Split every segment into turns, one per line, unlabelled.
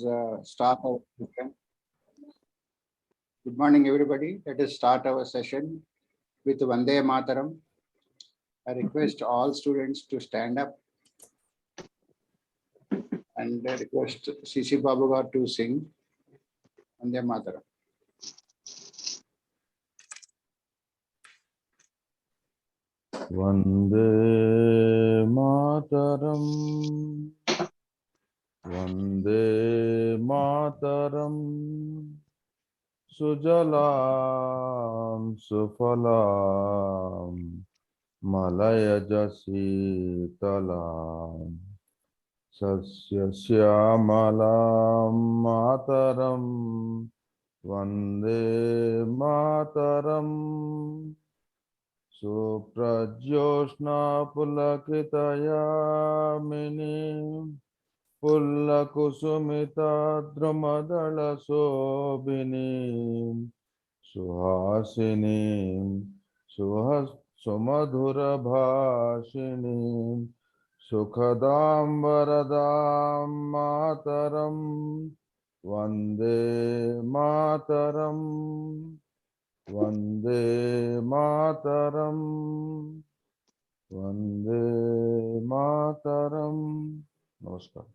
Start our session. Good morning, everybody. Let us start our session with Vande Mataram. I request all students to stand up and I request CC Babuga to sing Vande Mataram.
Vande Mataram. Vande Mataram. Sujalam Sufalam Malayajasitalam Sasya Syamalam Mataram Vande Mataram Suprajyoshna Pulakitayamini Pullakusumita Drumadala Sobini Suhasini Sumadhura Bhashini Sukhadam Varadam Mataram Vande Mataram Vande Mataram Vande Mataram. Namaskar.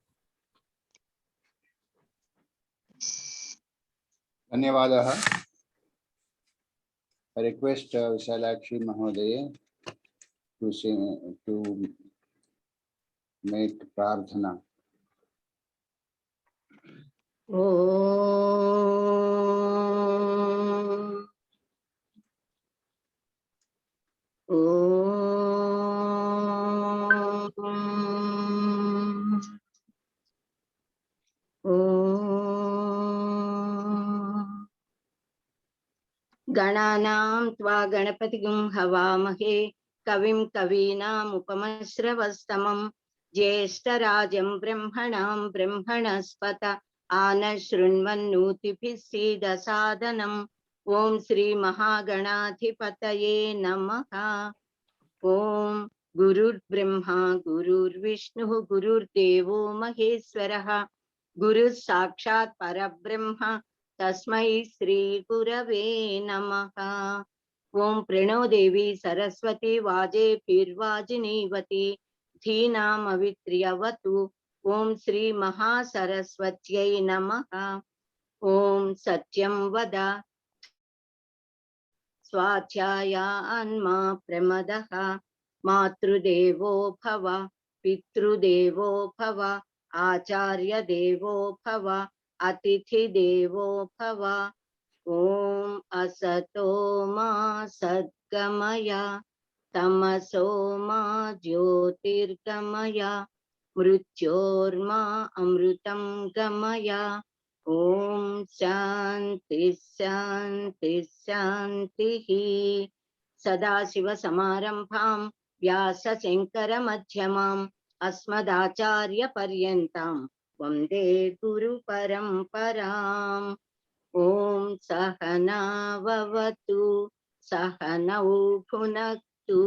Dhanyavadaha. I request Visalakshi Mahodaya to sing, to make prarthana.
गणानां त्वा गणपतिगुं हवामहे कविं कवीनामुपमश्रवस्तमं ज्येष्ठराजं ब्रह्मणां ब्रह्मणस्पत आनशृण्वन्नोतिभिः सीदसादनम् ॐ श्रीमहागणाधिपतये नमः। ॐ गुरुर्ब्रह्मा गुरुर्विष्णुः गुरुर्देवो महेश्वरः गुरुः साक्षात् परब्रह्म तस्मै श्री गुरवे नमः। ओम प्रणो देवी सरस्वती वाजेभिर्वाजिनीवती धीनामवित्र्यवतु। ओम श्री महासरस्वत्यै नमः। ओम सत्यं वद स्वाध्यायान्मा प्रमदः मातृदेवो भव पितृदेवो भव आचार्य देवो भव अतिथि देवो भव। ओम असतो मा सद्गमय तमसो मा ज्योतिर्गमय मृत्योर्मा अमृतं गमय। ओम शांति शांति शांतिः। सदाशिव समारंभां व्यासशंकर मध्यमाम् अस्मदाचार्य पर्यन्तां वन्दे गुरु परम्पराम्। ओम सहना भवतु सहनौ भुनक्तु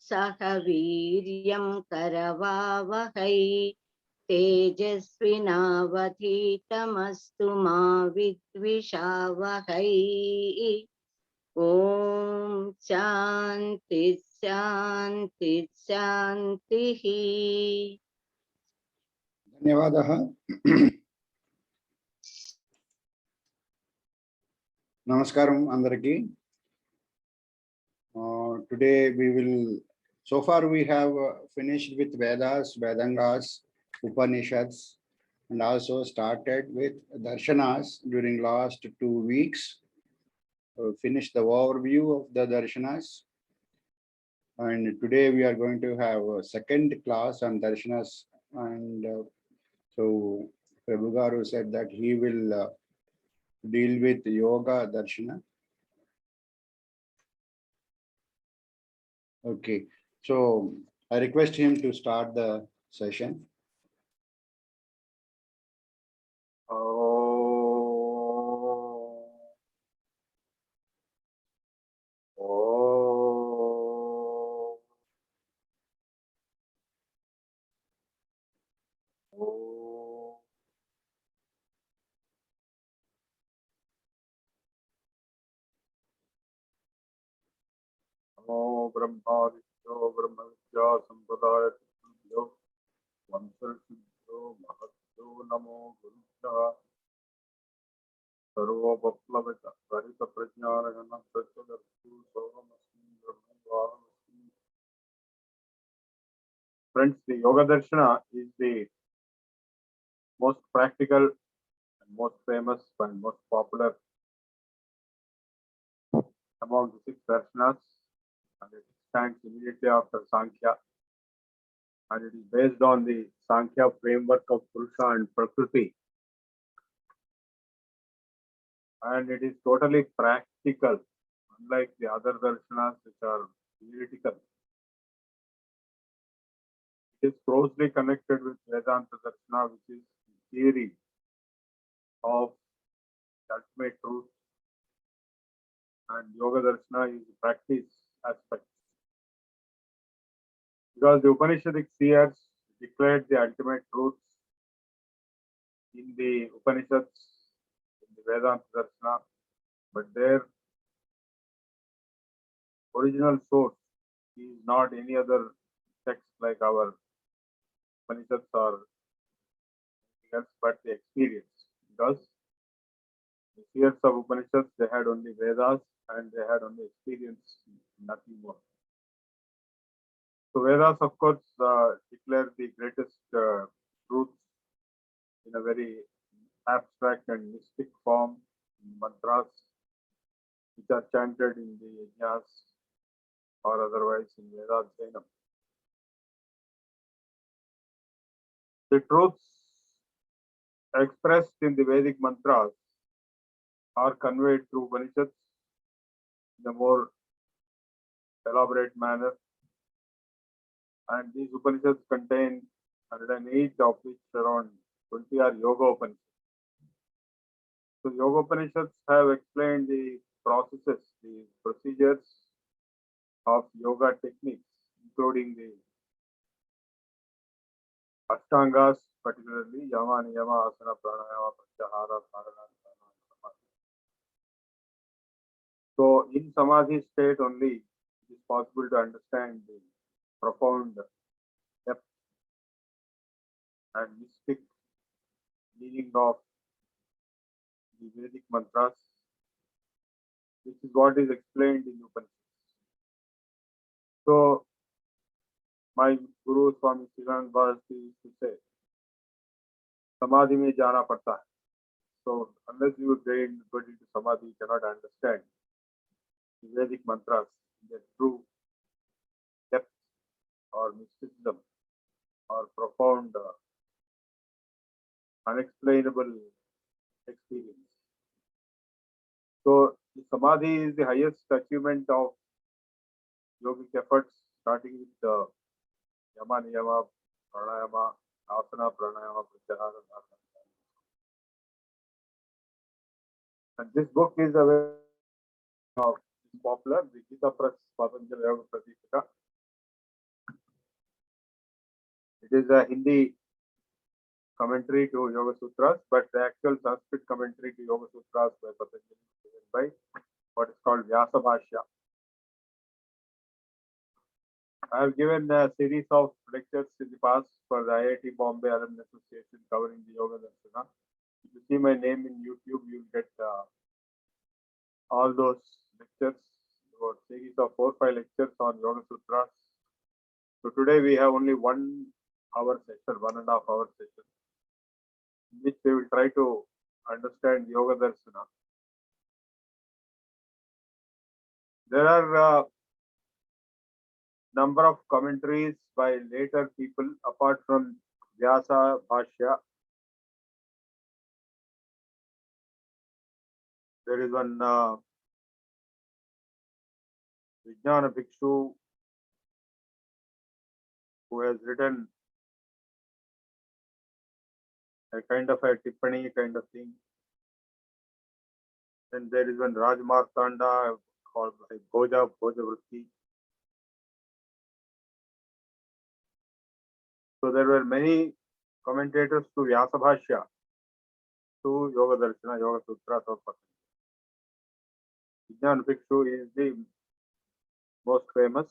सह वीर्यं करवावहै तेजस्विनावधीतमस्तु मा विद्विषावहै। ओम शांति शांति शांतिः।
Dhanyavadaha. Namaskaram Andaraki. Today we will, so far we have finished with Vedas, Vedangas, Upanishads, and also started with Darshanas during last 2 weeks. Finished the overview of the Darshanas. And today we are going to have a second class on Darshanas. And so Prabhu Garu said that he will deal with Yoga Darshana. Okay, so I request him to start the session.
Brahma Vishnu ब्रह्म विद्या संप्रदाय वंशो महत्यो नमो गुरुभ्यः सर्वोपप्लवित हरित प्रज्ञानघन प्रत्यगर्भो सर्वमस्मि ब्रह्मवाहमस्मि. Friends, the Yoga Darshana is the most practical and most famous and most popular among the 6 darshanas, and it stands immediately after Sankhya, and it is based on the Sankhya framework of Purusha and Prakriti, and it is totally practical, unlike the other darshanas which are theoretical. It is closely connected with Vedanta Darshana, which is the theory of ultimate truth, and Yoga Darshana is the practice aspect. Because the Upanishadic seers declared the ultimate truths in the Upanishads, in the Vedanta Darshana, but their original source is not any other text like our Upanishads or anything else, but the experience. Because the seers of Upanishads, they had only Vedas and they had only experience, nothing more. So Vedas, of course, declare the greatest truths in a very abstract and mystic form, in mantras, which are chanted in the yajnas or otherwise in Vedadhyayam. The truths expressed in the Vedic mantras are conveyed through Upanishads in a more elaborate manner, and these Upanishads contain 108, of which around 20 are Yoga Upanishads. So Yoga Upanishads have explained the processes, the procedures of yoga techniques, including the Ashtangas, particularly Yama, Niyama, Asana, Pranayama, Pratyahara, Dharana, Samadhi. So in Samadhi state only, it is possible to understand the profound depth and mystic meaning of the Vedic mantras, which is what is explained in Upanishads. So my Guru Swami Sivan Bharati used to say, Samadhi mein jana padta hai. So unless you get into Samadhi, you cannot understand the Vedic mantras, their true depth or mysticism or profound, unexplainable experience. So the Samadhi is the highest achievement of yogic efforts, starting with the Yama, Niyama, Pranayama, Asana, Pranayama, Pratyahara, Dharma. And this book is a very popular, the Gita Press Patanjali Yoga Pradipika. It is a Hindi commentary to Yoga Sutras, but the actual Sanskrit commentary to Yoga Sutras by Patanjali is given by what is called Vyasa Bhashya. I have given a series of lectures in the past for the IIT Bombay Alumni Association covering the Yoga Darshana. If you see my name in YouTube, you will get all those lectures, about series of 4 or 5 lectures on Yoga Sutras. So today we have only 1 hour session, 1.5 hour session, in which we will try to understand Yoga Darshana. There are number of commentaries by later people apart from Vyasa Bhashya. There is one Vijnana Bhikshu who has written a kind of a tippani kind of thing. Then there is one Raj Martanda called Bhoja Vritti. So there were many commentators to Vyasa Bhashya, to Yoga Darshana, Yoga Sutras or Patanjali. Vijnana Bhikshu is the most famous.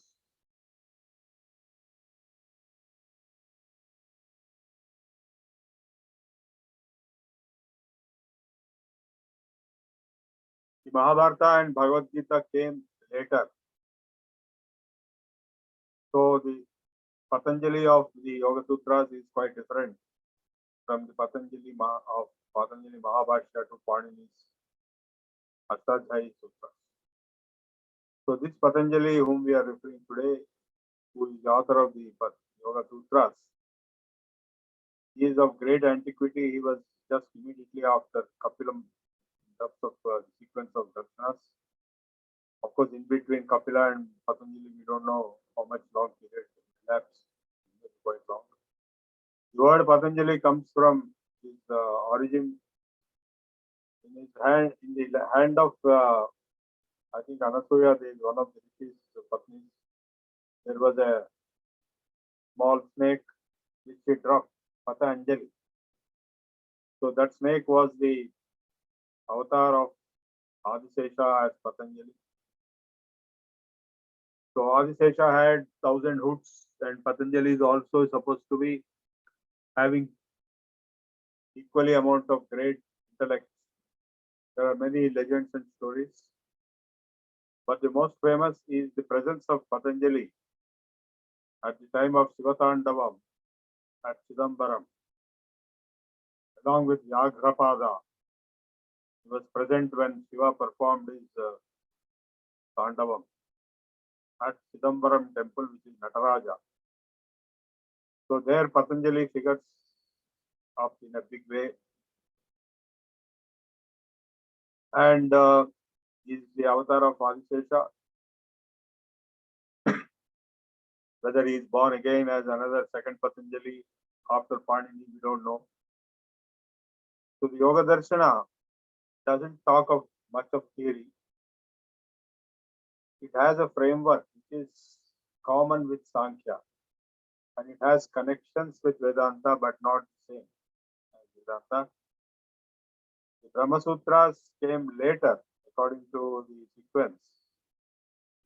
The Mahabharata and Bhagavad Gita came later. So the Patanjali of the Yoga Sutras is quite different from the Patanjali of Patanjali Mahabharata to Panini's Ashtadhyayi Sutras. So this Patanjali whom we are referring today, who is the author of the Yoga Sutras, he is of great antiquity. He was just immediately after Kapilam in terms of the sequence of Darshanas. Of course, in between Kapila and Patanjali, we don't know how much long period elapsed. It's quite long. The word Patanjali comes from his origin in his hand, in the hand of I think Anasuya, one of the rishis, Patnis. There was a small snake which he dropped, Patanjali. So that snake was the avatar of Adisesha as Patanjali. So Adisesha had 1,000 hoods, and Patanjali is also supposed to be having equally amount of great intellect. There are many legends and stories, but the most famous is the presence of Patanjali at the time of Shivatandavam at Chidambaram, along with Yagrapada. He was present when Shiva performed his Tandavam at Chidambaram temple, which is Nataraja. So there Patanjali figures up in a big way, and is the avatar of Adisesha. Whether he is born again as another second Patanjali after Panini, we don't know. So the Yoga Darshana doesn't talk of much of theory. It has a framework which is common with Sankhya, and it has connections with Vedanta, but not the same as Vedanta. The Brahma Sutras came later, according to the sequence.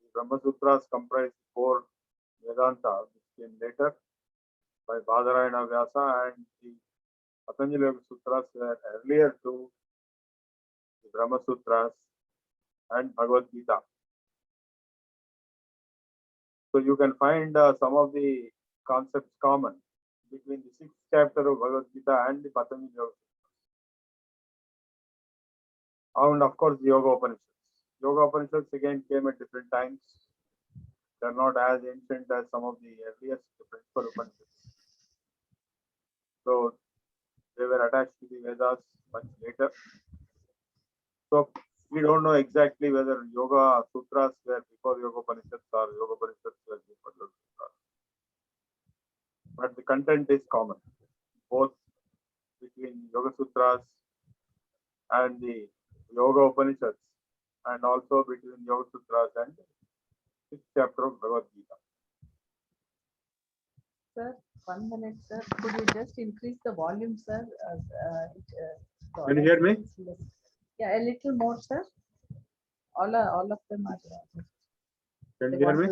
The Brahma Sutras comprise 4 Vedanta, which came later by Badarayana Vyasa, and the Patanjali Yoga Sutras were earlier to the Brahma Sutras and Bhagavad Gita. So you can find some of the concepts common between the 6th chapter of Bhagavad Gita and the Patanjali Yoga Sutras. And of course the Yoga Upanishads. Yoga Upanishads again came at different times. They are not as ancient as some of the earliest principal Upanishads. So they were attached to the Vedas much later. So we don't know exactly whether Yoga Sutras were before Yoga Upanishads or Yoga Upanishads were before Yoga Sutras. But the content is common, both between Yoga Sutras and the Yoga Upanishads, and also between Yoga Sutras and the 6th chapter of Bhagavad Gita.
Sir, 1 minute, sir. Could you just increase the volume, sir?
Can you hear me?
Yeah, a little more, sir. All of them are.
Can
They
you hear
want
me?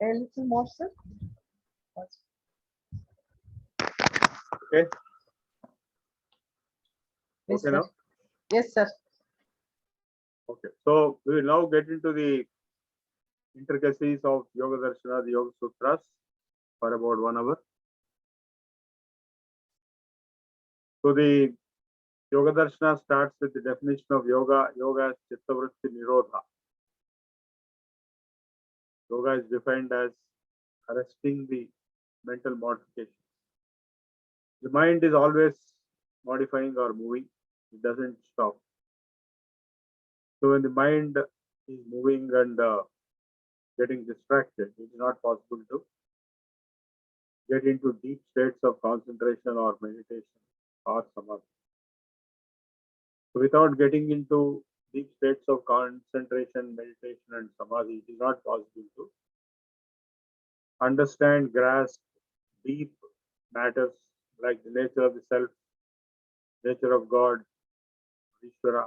A little more, sir.
Okay.
Yes,
Okay
sir.
now?
Yes, sir.
Okay. So we will now get into the intricacies of Yoga Darshana, the Yoga Sutras, for about 1 hour. So the Yoga Darshana starts with the definition of yoga. Yoga as Chittavritti Nirodha. Yoga is defined as arresting the mental modification. The mind is always modifying or moving. It doesn't stop. So when the mind is moving and getting distracted, it is not possible to get into deep states of concentration or meditation or samadhi. So without getting into deep states of concentration, meditation and samadhi, it is not possible to understand, grasp deep matters like the nature of the self, nature of God, Ishvara,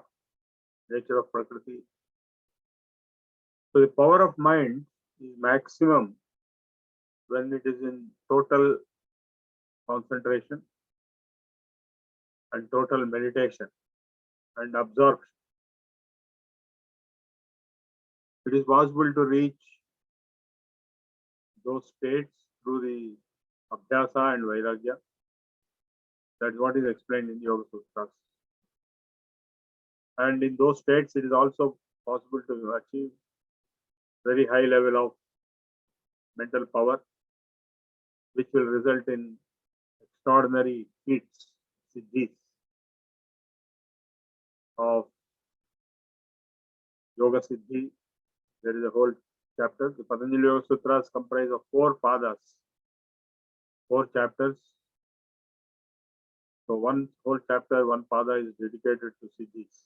nature of Prakriti. So the power of mind is maximum when it is in total concentration and total meditation and absorption. It is possible to reach those states through the Abhyasa and Vairagya. That is what is explained in Yoga Sutras. And in those states, it is also possible to achieve very high level of mental power, which will result in extraordinary feats, siddhis of Yoga Siddhi. There is a whole chapter. The Patanjali Yoga Sutras comprise of 4 padas, 4 chapters. So one whole chapter, 1 pada is dedicated to siddhis.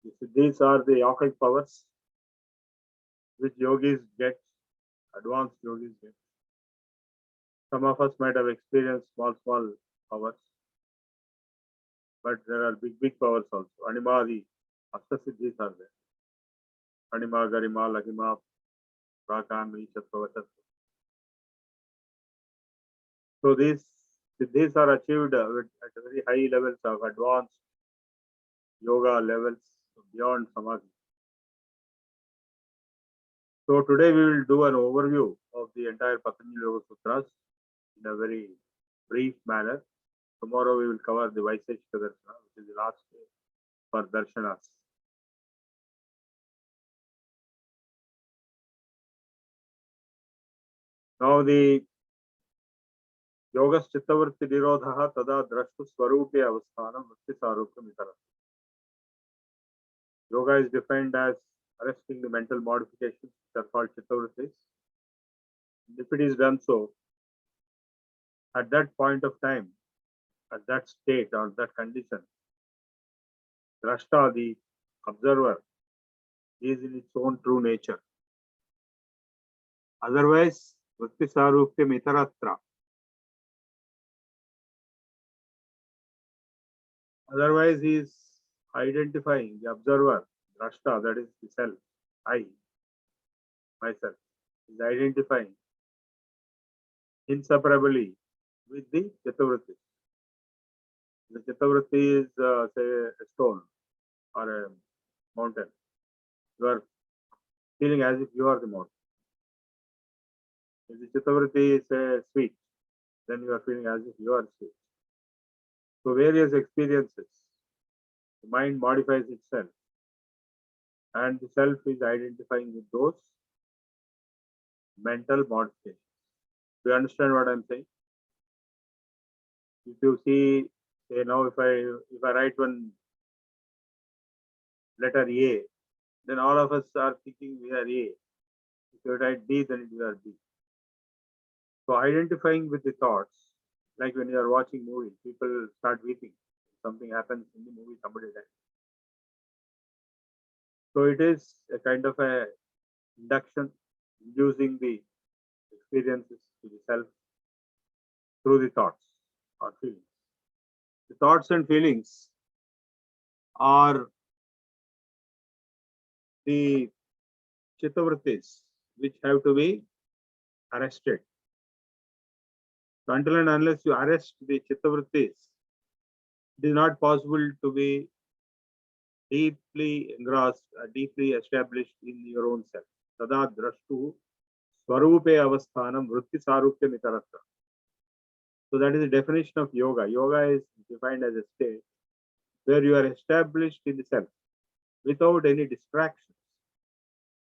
The siddhis are the occult powers which yogis get, advanced yogis get. Some of us might have experienced small powers, but there are big powers also. Animadi, Astasiddhis are there. Anima, Garima, Lahima, Prakam, Ishatva. So these siddhis are achieved at very high levels of advanced yoga levels beyond samadhi. So today we will do an overview of the entire Patanjali Yoga Sutras in a very brief manner. Tomorrow we will cover the Vaiseshika Darshana, which is the last day for Darshanas. Now the Yogas Chittavarti Nirodhaha Tada Drashtu Swarupi Avasthanam Vritti Sarupya Mitara. Yoga is defined as arresting the mental modifications which are called Chittavartis. If it is done so, at that point of time, at that state or that condition, Drashta, the observer, is in its own true nature. Otherwise, Vritti Sarupya Mitaratra. Otherwise, he is identifying the observer, Drashta, that is the self, I, myself, is identifying inseparably with the Chittavritti. The Chittavritti is, say, a stone or a mountain. You are feeling as if you are the mountain. If the Chittavritti is a sweet, then you are feeling as if you are sweet. So various experiences, the mind modifies itself, and the self is identifying with those mental modifications. Do you understand what I'm saying? If you see, say now if I write one letter A, then all of us are thinking we are A. If you write B, then we are B. So identifying with the thoughts, like when you are watching movie, people start weeping. Something happens in the movie, somebody dies. So it is a kind of a induction, inducing the experiences to the self through the thoughts or feelings. The thoughts and feelings are the chittavrittis which have to be arrested. So until and unless you arrest the chittavrittis, it is not possible to be deeply engrossed, deeply established in your own self. Tada drashtu swarupe avasthanam vritti sarupya mitaratra. So that is the definition of yoga. Yoga is defined as a state where you are established in the self without any distractions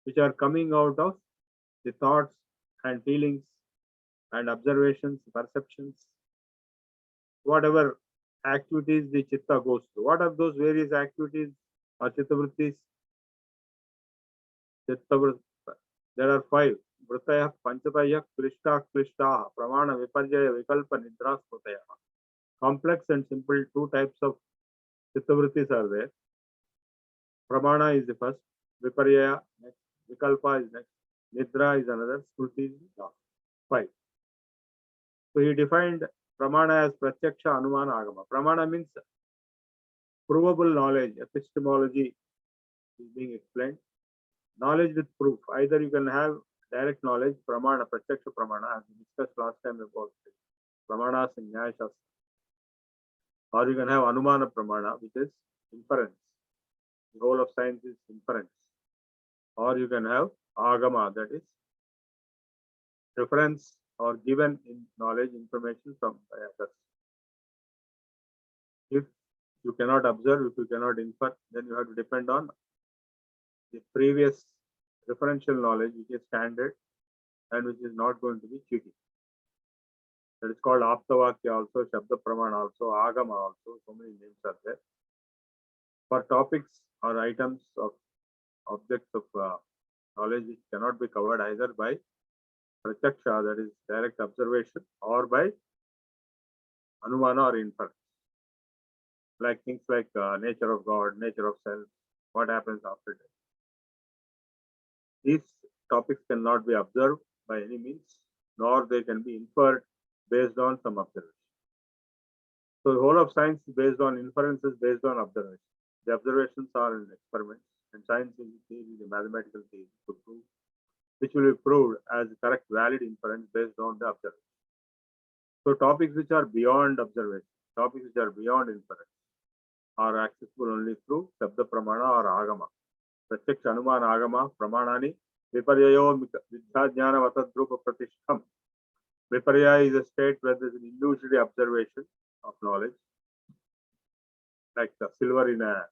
which are coming out of the thoughts and feelings and observations, perceptions, whatever activities the chitta goes through. What are those various activities or chittavrittis? There are 5. Vritaya, Panchataya, Klishta, Klishta, Pramana, Viparjaya, Vikalpa, Nidra, Sprutaya. Complex and simple 2 types of chittavrittis are there. Pramana is the first, Viparjaya next, Vikalpa is next, Nidra is another, Smriti is the last. 5. So he defined Pramana as Pratyaksha, Anumana, Agama. Pramana means provable knowledge, epistemology, is being explained. Knowledge with proof. Either you can have direct knowledge, pramana, pratyaksha pramana, as we discussed last time about pramanas in Nyaya Shastra. Or you can have anumana pramana, which is inference. The whole of science is inference. Or you can have agama, that is reference or given in knowledge, information from others. If you cannot observe, if you cannot infer, then you have to depend on the previous referential knowledge, which is standard and which is not going to be cheating. That is called Aptavakya also, Shabda Pramana also, Agama also, so many names are there. For topics or items of objects of knowledge which cannot be covered either by Pratyaksha, that is direct observation, or by Anumana or inference. Like things like nature of God, nature of self, what happens after death. These topics cannot be observed by any means, nor they can be inferred based on some observation. So the whole of science is based on inferences, based on observation. The observations are in experiments, and science is the mathematical theory to prove, which will be proved as correct, valid inference based on the observation. So topics which are beyond observation, topics which are beyond inference, are accessible only through Shabda Pramana or Agama. Pratyaksha Anumana Agama Pramanani Viparyayo Vidhyajnana Vatadrupa Pratishtham. Viparya is a state where there is an illusory observation of knowledge, like the silver in a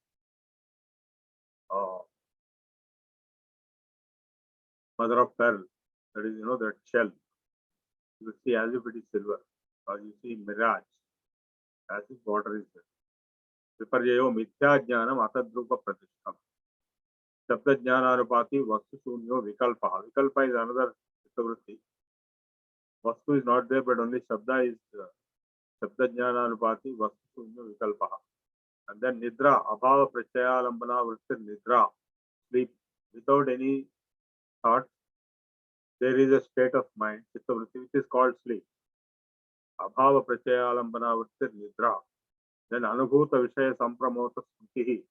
mother of pearl. That is, that shell. You see as if it is silver, or you see mirage, as if water is there. Viparyayo Mithya Atadrupa Pratishtham. Shabda Jnanarupati Vastu Shunyo Vikalpa. Vikalpa is another Chittavritti. Vastu is not there, but only Shabda is Shabda Jnanarupati Vastu Shunyo Vikalpa. And then Nidra, Abhava Prachaya Lambana Vrittir Nidra, sleep without any thought. There is a state of mind, Chittavritti, which is called sleep. Abhava Prachaya Lambana Vrittir Nidra. Then Anubhuta Vishaya Sampramota Smriti.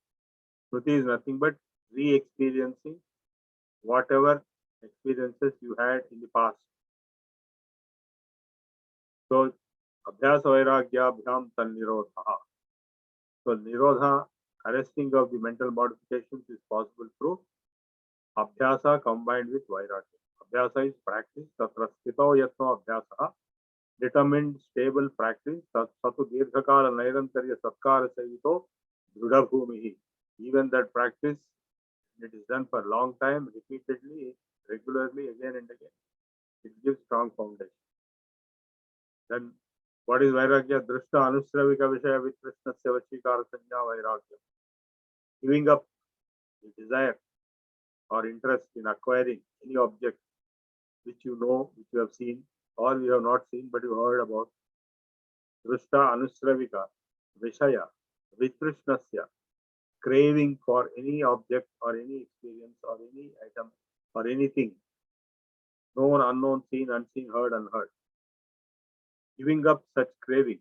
Smriti is nothing but re-experiencing whatever experiences you had in the past. So, Abhyasa Vairagya Abhyam Tan Nirodha. So, Nirodha, arresting of the mental modifications, is possible through Abhyasa combined with Vairagya. Abhyasa is practice. Tatra Sthito Yatno Abhyasa. Determined, stable practice. Satu Dirghakala Nairantarya Satkara Savito Druda Bhumihi. Even that practice, it is done for a long time, repeatedly, regularly, again and again. It gives strong foundation. Then, what is Vairagya? Drishta Anusravika Vishaya Vitrishna Sevachikara Sanya Vairagya. Giving up the desire or interest in acquiring any object which you know, which you have seen, or you have not seen, but you heard about. Drishta Anusravika Vishaya Vitrishnasya. Craving for any object or any experience or any item or anything, known, unknown, seen, unseen, heard, unheard. Giving up such craving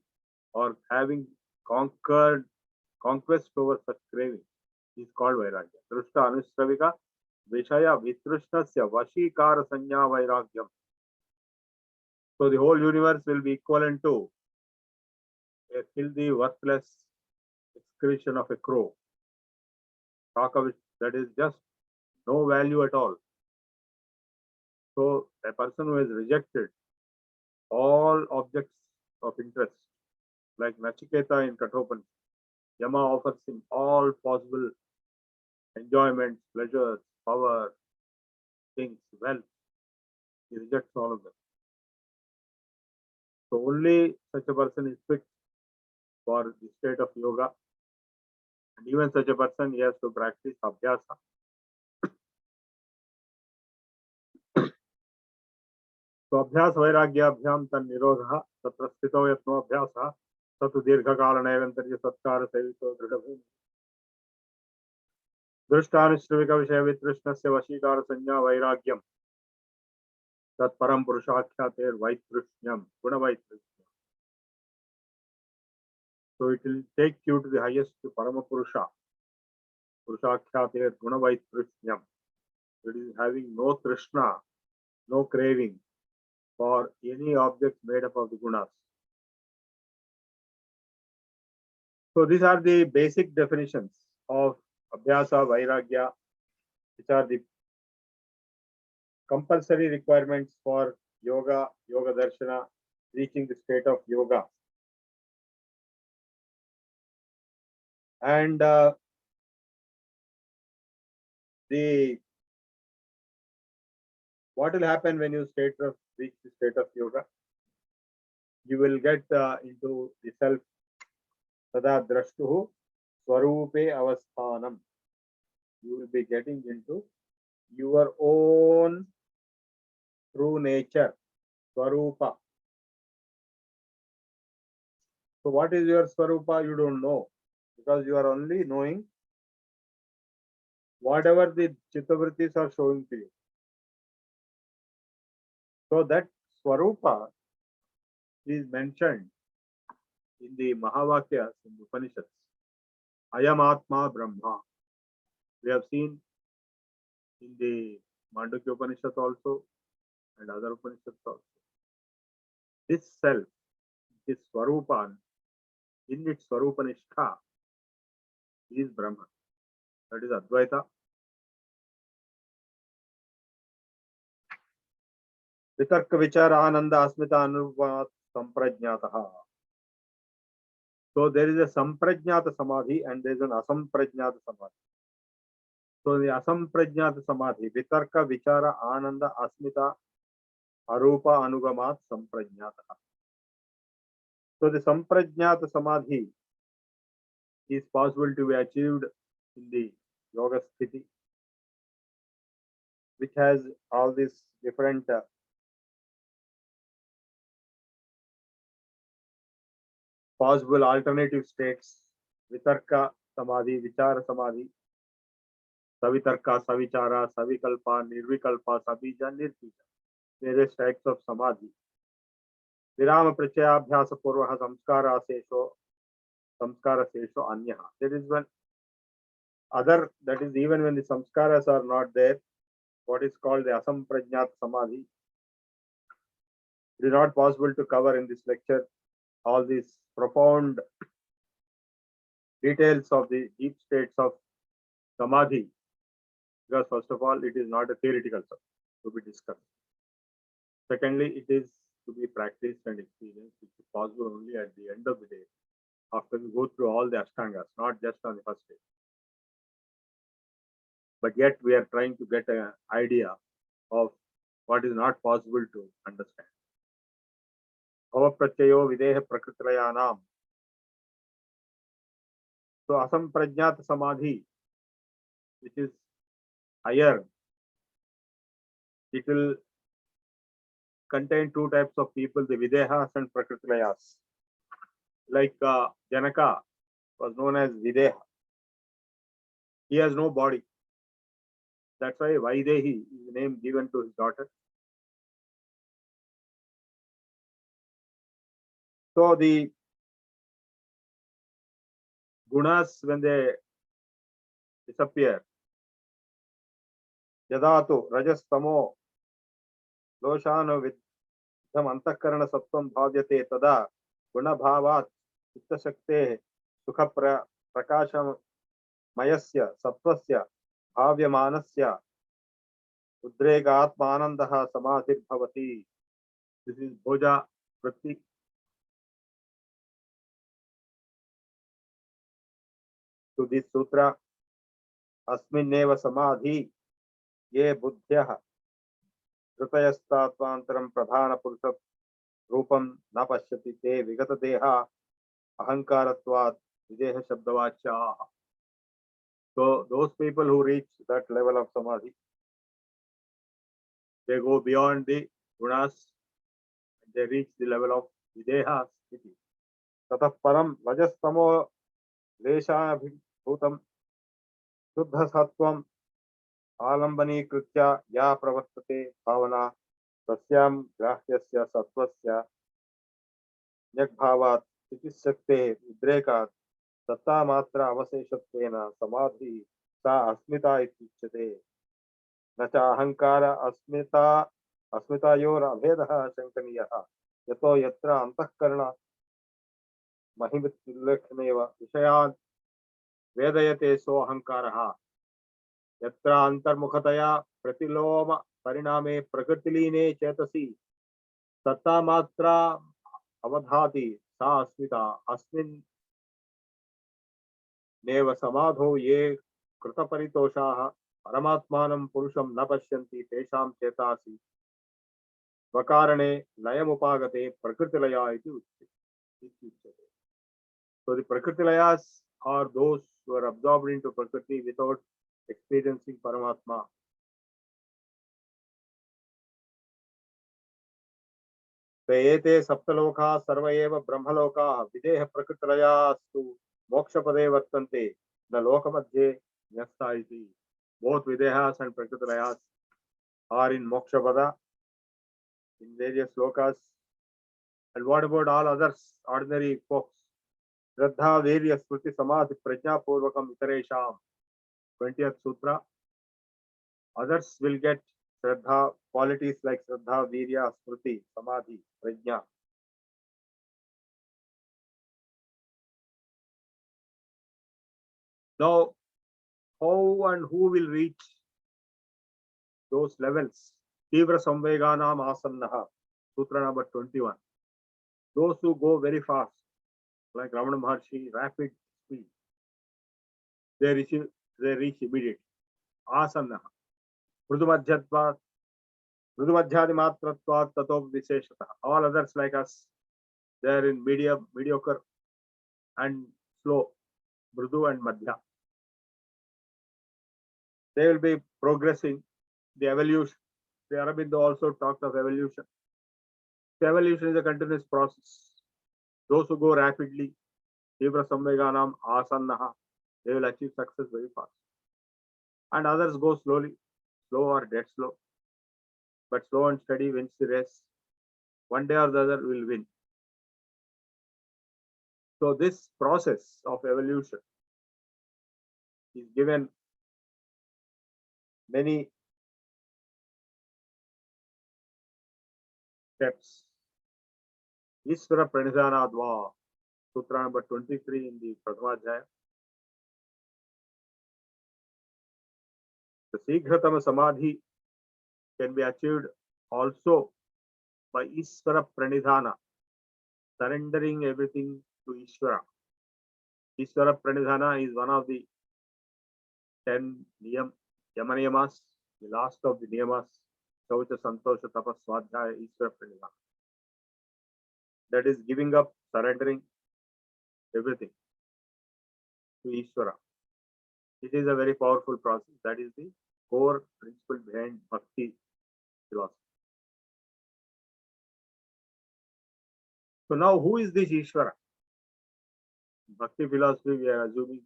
or having conquest over such craving is called Vairagya. Drishta Anusravika Vishaya Vitrishnasya Vashikara Sanya Vairagyam. So the whole universe will be equivalent to a filthy, worthless excretion of a crow. Talk of it, that is just no value at all. So a person who has rejected all objects of interest, like Nachiketa in Kathopan, Yama offers him all possible enjoyments, pleasures, power, things, wealth. He rejects all of them. So only such a person is fit for the state of yoga. And even such a person, he has to practice abhyasa. So abhyas vairagya abhyam tan nirodha tatra sthito yatno abhyasa satu dirghakala nairantarya satkara sevito dridabhumi. Drishtanushravika vishaya vitrishnasya vashikara sanya vairagyam tat param purushakyater vaitrishyam guna vaitrishyam. So it will take you to the highest Parama Purusha. Purushakhyatir Gunavaitrishyam. It is having no trishna, no craving for any object made up of the gunas. So these are the basic definitions of Abhyasa, Vairagya, which are the compulsory requirements for yoga, yoga darshana, reaching the state of yoga. And what will happen when you reach the state of yoga? You will get into the self, Sada Drashtuhu Swarupe Avasthanam. You will be getting into your own true nature, Swarupa. So what is your Swarupa? You don't know, because you are only knowing whatever the Chittavrittis are showing to you. So that Swarupa is mentioned in the Mahavakyas, in the Upanishads. Ayamatma Brahma. We have seen in the Mandukya Upanishad also and other Upanishads also. This self, this Swarupan, in its Swarupanishta, is Brahma. That is Advaita. Vitarka Vichara Ananda Asmita Anuvat Samprajnataha. So there is a Samprajnata Samadhi and there is an Asamprajnata Samadhi. So the Asamprajnata Samadhi, Vitarka Vichara Ananda Asmita Arupa Anugamat Samprajnataha. So the Samprajnata Samadhi is possible to be achieved in the Yoga Sthiti, which has all these different possible alternative states: Vitarka Samadhi, Vichara Samadhi, Savitarka, Savichara, Savikalpa, Nirvikalpa, Sabija, Nirpija. Various types of Samadhi. Virama Prachayabhyasa Purvaha Samskara Sesho Anyaha. There is one other, that is, even when the samskaras are not there, what is called the Asamprajnat Samadhi. It is not possible to cover in this lecture all these profound details of the deep states of Samadhi, because first of all, it is not a theoretical subject to be discussed. Secondly, it is to be practiced and experienced, which is possible only at the end of the day, after we go through all the Ashtangas, not just on the first day. But yet we are trying to get an idea of what is not possible to understand. Bhavaprachayo videha prakritrayanam. So Asamprajnata Samadhi, which is higher, it will contain two types of people, the Videhas and Prakritrayas. Like Janaka was known as Videha. He has no body. That's why Vaidehi is the name given to his daughter. So the gunas, when they disappear, Yadatu, Rajas, Tamo, Doshano Vidham Antakarana Sattvam Bhavyate Tada, Guna Bhavat, Chitta Shakte, Sukha Prakasham Mayasya, Sattvasya, Bhavyamanasya, Udregatmanandaha Samadhir Bhavati. This is Bhoja Prati. To this sutra, Asminneva Samadhi, Ye Buddhyaha, Kritayastatvantaram Pradhana Purusha Rupam Napashyati Te Vigata Deha Ahankaratvat Videha Shabdavacha. So those people who reach that level of Samadhi, they go beyond the gunas, they reach the level of Videha Sthiti. Tatah Param Rajastamo Veshabhutam Shuddha Sattvam Alambani Kritya Ya Pravastate Bhavana Tasyam Grahyasya Sattvasya Nyakbhavat Chitisakte Udrekat Satta Matra Avaseshatvena Samadhi सा अस्मिता इत्युच्यते। न च अहंकार अस्मितायोरभेदः शङ्कनीयः, यतो यत्र अंतःकरण महिमित्युल्लेखनेव विषयान् वेदयते सो अहंकारः, यत्र अंतर्मुखतया प्रतिलोम परिणामे प्रकृतिलीने चेतसि सत्ता मात्रा अवधाति सा अस्मिता। अस्मिन् नेव समाधो ये कृतपरितोषाः परमात्मानं पुरुषं न पश्यन्ति तेषां चेतासि स्वकारणे लयमुपागते प्रकृतिलया इति उच्यते. So the Prakritiliyas are those who are absorbed into Prakriti without experiencing Paramatma. Te saptaloka sarva eva brahmaloka videha prakritilayastu mokshapade vartante the lokamadhye nyasta iti. Both videhas and prakritilayas are in mokshapada in various lokas. And what about all others, ordinary folks? Shraddha, Virya, Smriti, Samadhi, Prajna, Purvakam, Itaresham. 20th Sutra. Others will get Shraddha, qualities like Shraddha, Virya, Smriti, Samadhi, Prajna. Now, how and who will reach those levels? Tivra Samveganam Asannaha, Sutra number 21. Those who go very fast, like Ramana Maharshi, rapid speed, they reach immediately. Asannaha. Mrudumadhyatvat, Mrudumadhyadimatratvat Tato Visheshatah. All others like us, they are in medium, mediocre and slow, Mrudu and Madhya. They will be progressing the evolution. The Aurobindo also talked of evolution. The evolution is a continuous process. Those who go rapidly, Tivra Samveganam Asannaha, they will achieve success very fast. And others go slowly, slow or dead slow. But slow and steady wins the race. One day or the other will win. So this process of evolution is given many steps. Ishvara Pranidhanadva, Sutra number 23 in the Prathamadhyaya. The Sighratama Samadhi can be achieved also by Ishvara Pranidhana, surrendering everything to Ishvara. Ishvara Pranidhana is one of the 10 Yamaniyamas, the last of the Niyamas, Shaucha, Santosha, Tapas, Swadhyaya, Ishvara Pranidhana. That is giving up, surrendering everything to Ishvara. It is a very powerful process. That is the core principle behind Bhakti philosophy. So now who is this Ishvara? Bhakti philosophy, we are assuming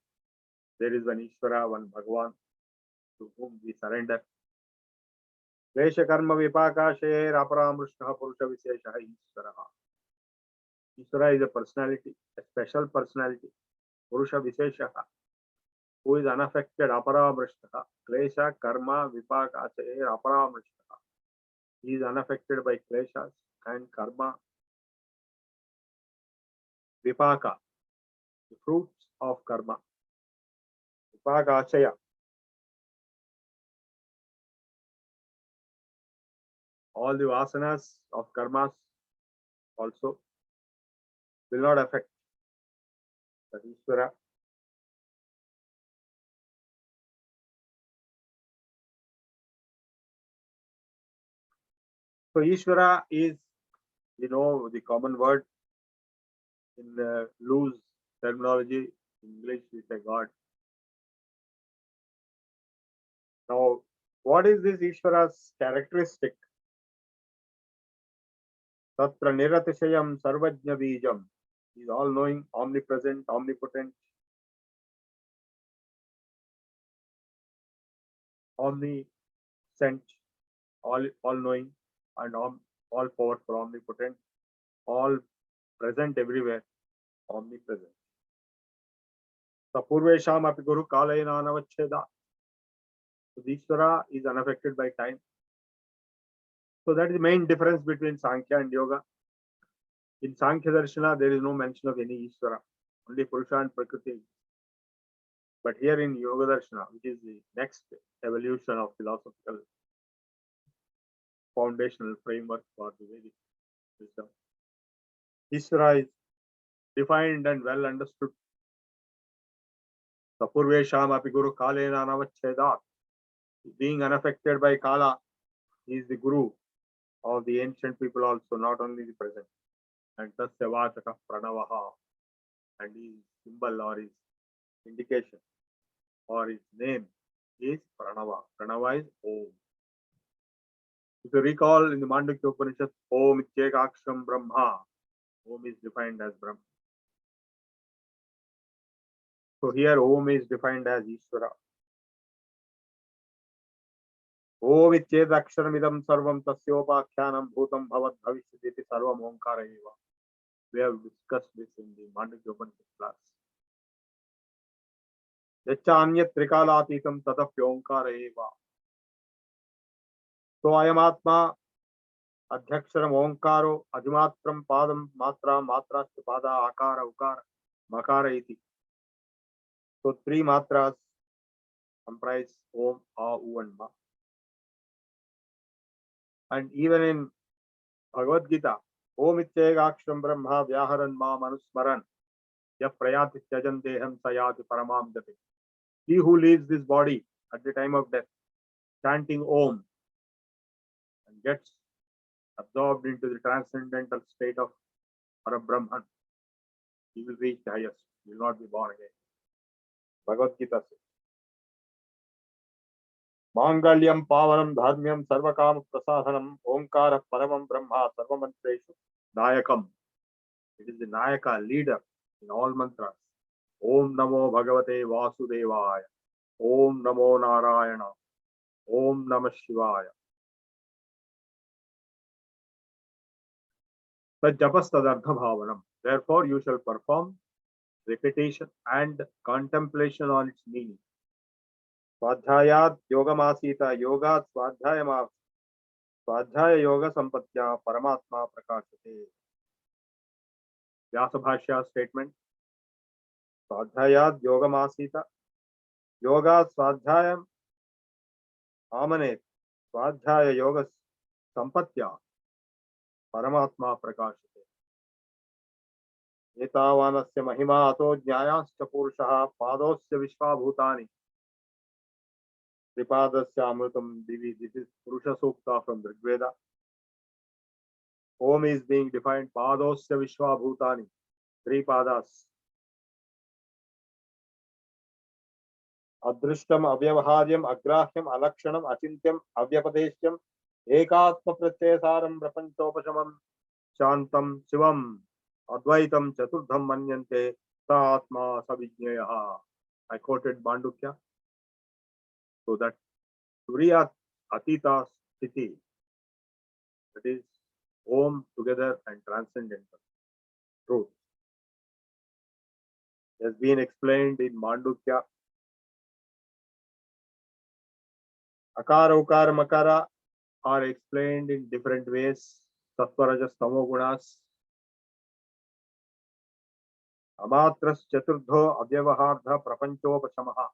there is one Ishvara, one Bhagavan to whom we surrender. Klesha karma vipakashe aparamrushtaha purusha visheshaha Ishvaraha. Ishvara is a personality, a special personality, Purusha visheshaha, who is unaffected, aparamrushtaha. Klesha karma vipakashe aparamrushtaha. He is unaffected by kleshas and karma. Vipaka, the fruits of karma. Vipakachaya. All the vasanas of karmas also will not affect the Ishvara. So Ishvara is, the common word in loose terminology. In English, we say God. Now, what is this Ishvara's characteristic? Tatra niratishayam sarvajna bijam. He is all-knowing, omnipresent, omnipotent, omniscient, all-knowing, and all-powerful, omnipotent, all present everywhere, omnipresent. Sapurvesham api guru kalayana anavacheda. So the Ishvara is unaffected by time. So that is the main difference between Sankhya and Yoga. In Sankhya Darshana, there is no mention of any Ishvara, only Purusha and Prakriti. But here in Yoga Darshana, which is the next evolution of philosophical foundational framework for the Vedic wisdom, Ishvara is defined and well understood. Sapurvesham api guru kalena navachhedat. Being unaffected by Kala, he is the guru of the ancient people also, not only the present. And tasya vachaka pranavaha, and his symbol or his indication or his name is Pranava. Pranava is Om. If you recall in the Mandukya Upanishad, Om Ityekaksham Brahma, Om is defined as Brahma. So here Om is defined as Ishvara. Om Ityekaksharamidam sarvam tasyopakhyanam bhutam bhavat bhavishyati sarvam omkara eva. We have discussed this in the Mandukya Upanishad class. Yachanyat trikalaatitam tatapya omkara eva. So ayamatma adhyaksharam omkaro adhimatram padam matra matrasya pada akara ukara makara iti. So three matras comprise Om, A, U and Ma. And even in Bhagavad Gita, Om Ityekakshram Brahma Vyaharan Ma Manusmaran Ya Prayati Tyajan Deham Sayati Paramam Gati. He who leaves this body at the time of death, chanting Om, and gets absorbed into the transcendental state of Parabrahman, he will reach the highest. He will not be born again. Bhagavad Gita says, Mangalyam Pavanam Dharmyam Sarvakam Prasadhanam Omkara Paramam Brahma Sarvamantreshu Nayakam. It is the Nayaka, leader in all mantras. Om Namo Bhagavate Vasudevaya. Om Namo Narayana. Om Namah Shivaya. Japastadartha Bhavanam. Therefore, you shall perform repetition and contemplation on its meaning. Swadhyayat Yogamasita Yogat Swadhyayama Swadhyaya Yoga Sampatya Paramatma Prakashate. Vyasa Bhashya statement. Swadhyayat Yogamasita Yogat Swadhyayam Amane Swadhyaya Yoga Sampatya Paramatma Prakashate. Etavanasya Mahima Ato Jnayascha Purushaha Padosya Vishwabhutani Tripadasya Amrutam Divi. This is Purusha Sukta from the Veda. Om is being defined Padosya Vishwabhutani. Three padas. Adrishtam Avyavaharyam Agrahyam Alakshanam Achintyam Avyapadeshyam Ekatma Pratyasaram Prapanchopashamam Shantam Shivam Advaitam Chaturdham Manyante Saatma Savijnayaha. I quoted Mandukya. So that Turiya Atita Sthiti, that is Om together and transcendental truth, has been explained in Mandukya. Akara, Ukara, Makara are explained in different ways. Sattva, Rajas, Tamo Gunas. Amatras Chaturdho Avyavahardha Prapanchopashamaha.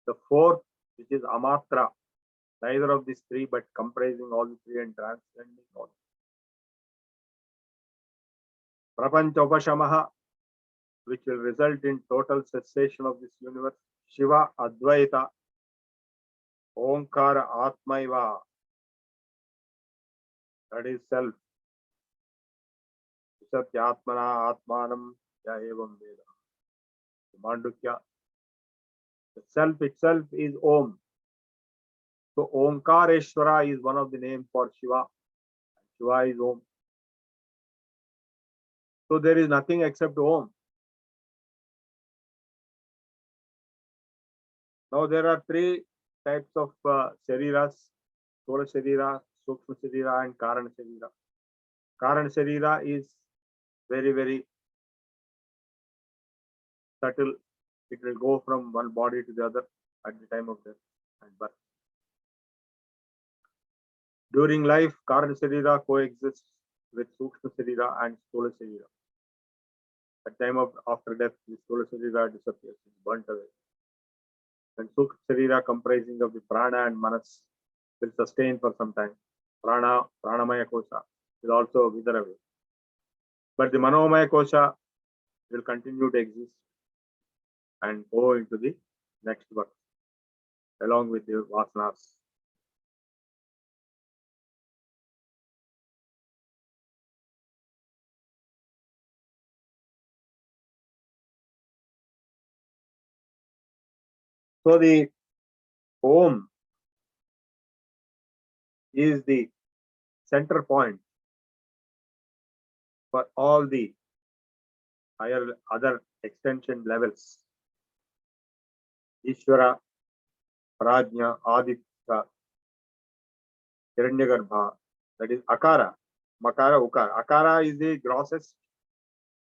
The fourth, which is Amatra, neither of these three but comprising all the three and transcending all. Prapanchopashamaha, which will result in total cessation of this universe. Shiva Advaita. Omkara Atmaiva, that is self. Satyatmana Atmanam Ya Evam Veda. Mandukya. The self itself is Om. So Omkareshwara is one of the names for Shiva. Shiva is Om. So there is nothing except Om. Now there are three types of Shariras: Thola Sharira, Sukshma Sharira, and Karana Sharira. Karana Sharira is very, very subtle. It will go from one body to the other at the time of death and birth. During life, Karana Sharira coexists with Sukshma Sharira and Stula Sharira. At time of after death, the Stula Sharira disappears, is burnt away. And Sukshma Sharira comprising of the Prana and Manas will sustain for some time. Pranamaya Kosha will also wither away. But the Manomaya Kosha will continue to exist and go into the next birth along with the Vasanas. So the Om is the center point for all the higher other extension levels. Ishvara, Prajna, Aditya, Hiranyagarbha, that is Akara, Makara, Ukara. Akara is the grossest,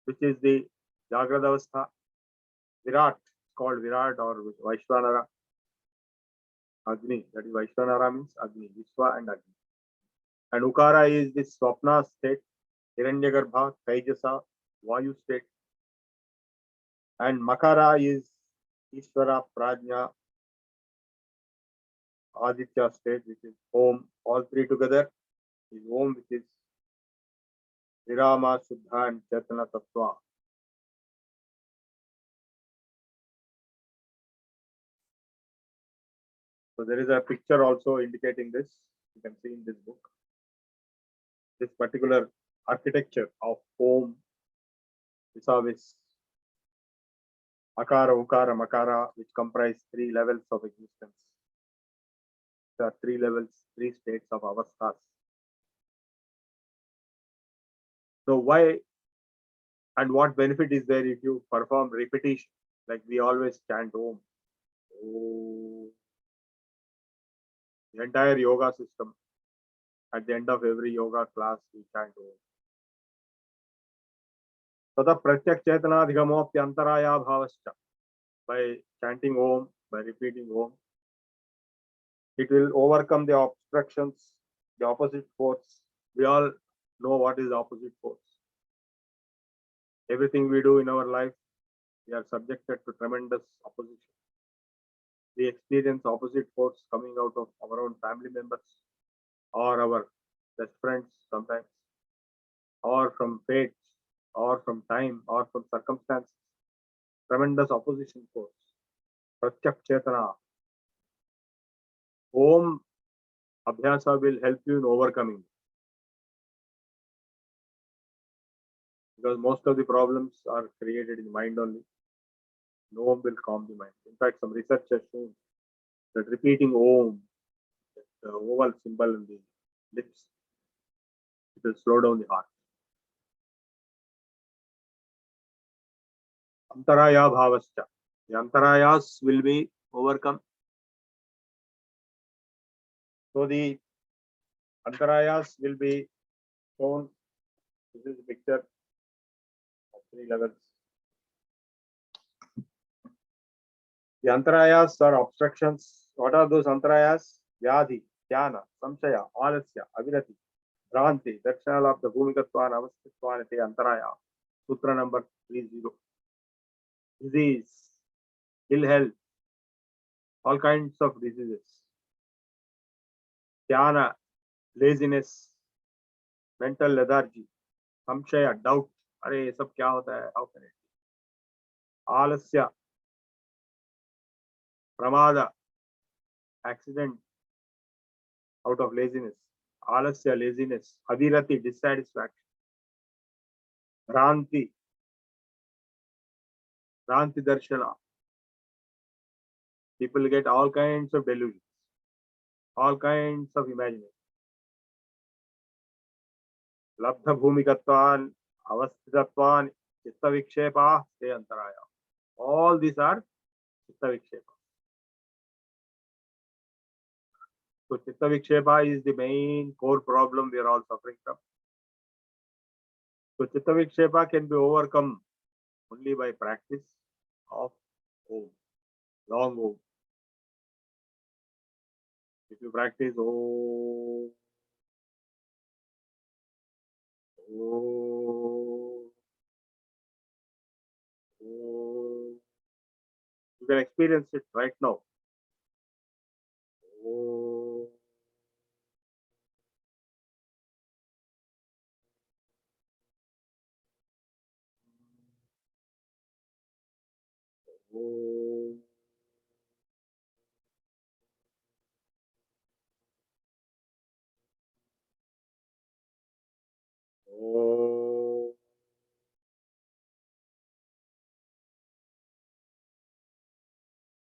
which is the Jagradavastha. Virat, called Virat or Vaishwanara. Agni, that is Vaishwanara means Agni, Vishwa and Agni. And Ukara is the Swapna state, Hiranyagarbha, Taijasa, Vayu state. And Makara is Ishvara, Prajna, Aditya state, which is Om. All three together is Om, which is Virama, Shuddha and Chetana Tattva. So there is a picture also indicating this. You can see in this book. This particular architecture of Om vis-a-vis Akara, Ukara, Makara, which comprise three levels of existence. There are three levels, three states of avasthas. So why and what benefit is there if you perform repetition? Like we always chant Om. Om. The entire yoga system, at the end of every yoga class, we chant Om. Tada pratyak chetana dhigamopya antaraya bhavascha. By chanting Om, by repeating Om, it will overcome the obstructions, the opposite force. We all know what is opposite force. Everything we do in our life, we are subjected to tremendous opposition. We experience opposite force coming out of our own family members or our best friends sometimes, or from fate, or from time, or from circumstances. Tremendous opposition force. Pratyak Chetana. Om Abhyasa will help you in overcoming. Because most of the problems are created in the mind only. No Om will calm the mind. In fact, some research has shown that repeating Om, the oval symbol in the lips, it will slow down the heart. Antaraya bhavascha. The antarayas will be overcome. So the antarayas will be shown. This is the picture of three levels. The antarayas are obstructions. What are those antarayas? Vyadhi, Jnana, Samshaya, Alasya, Avirati, Bhranti, Darshana of the Bhumikatva and Avastitva Antaraya. Sutra number 30. Disease, ill health, all kinds of diseases. Jnana, laziness, mental lethargy, Samshaya, doubt. अरे ये सब क्या होता है? How can it be? Alasya, Pramada, accident out of laziness. Alasya, laziness. Avirati, dissatisfaction. Bhranti, Bhranti Darshana. People get all kinds of delusions, all kinds of imagination. Labdha Bhumikatvan, Avasthitatvan, Chitta Vikshepa, Te Antaraya. All these are Chitta Vikshepa. So Chitta Vikshepa is the main core problem we are all suffering from. So Chitta Vikshepa can be overcome only by practice of Om, long Om. If you practice Om, Oh. Oh. You can experience it right now. Oh. Oh. Oh.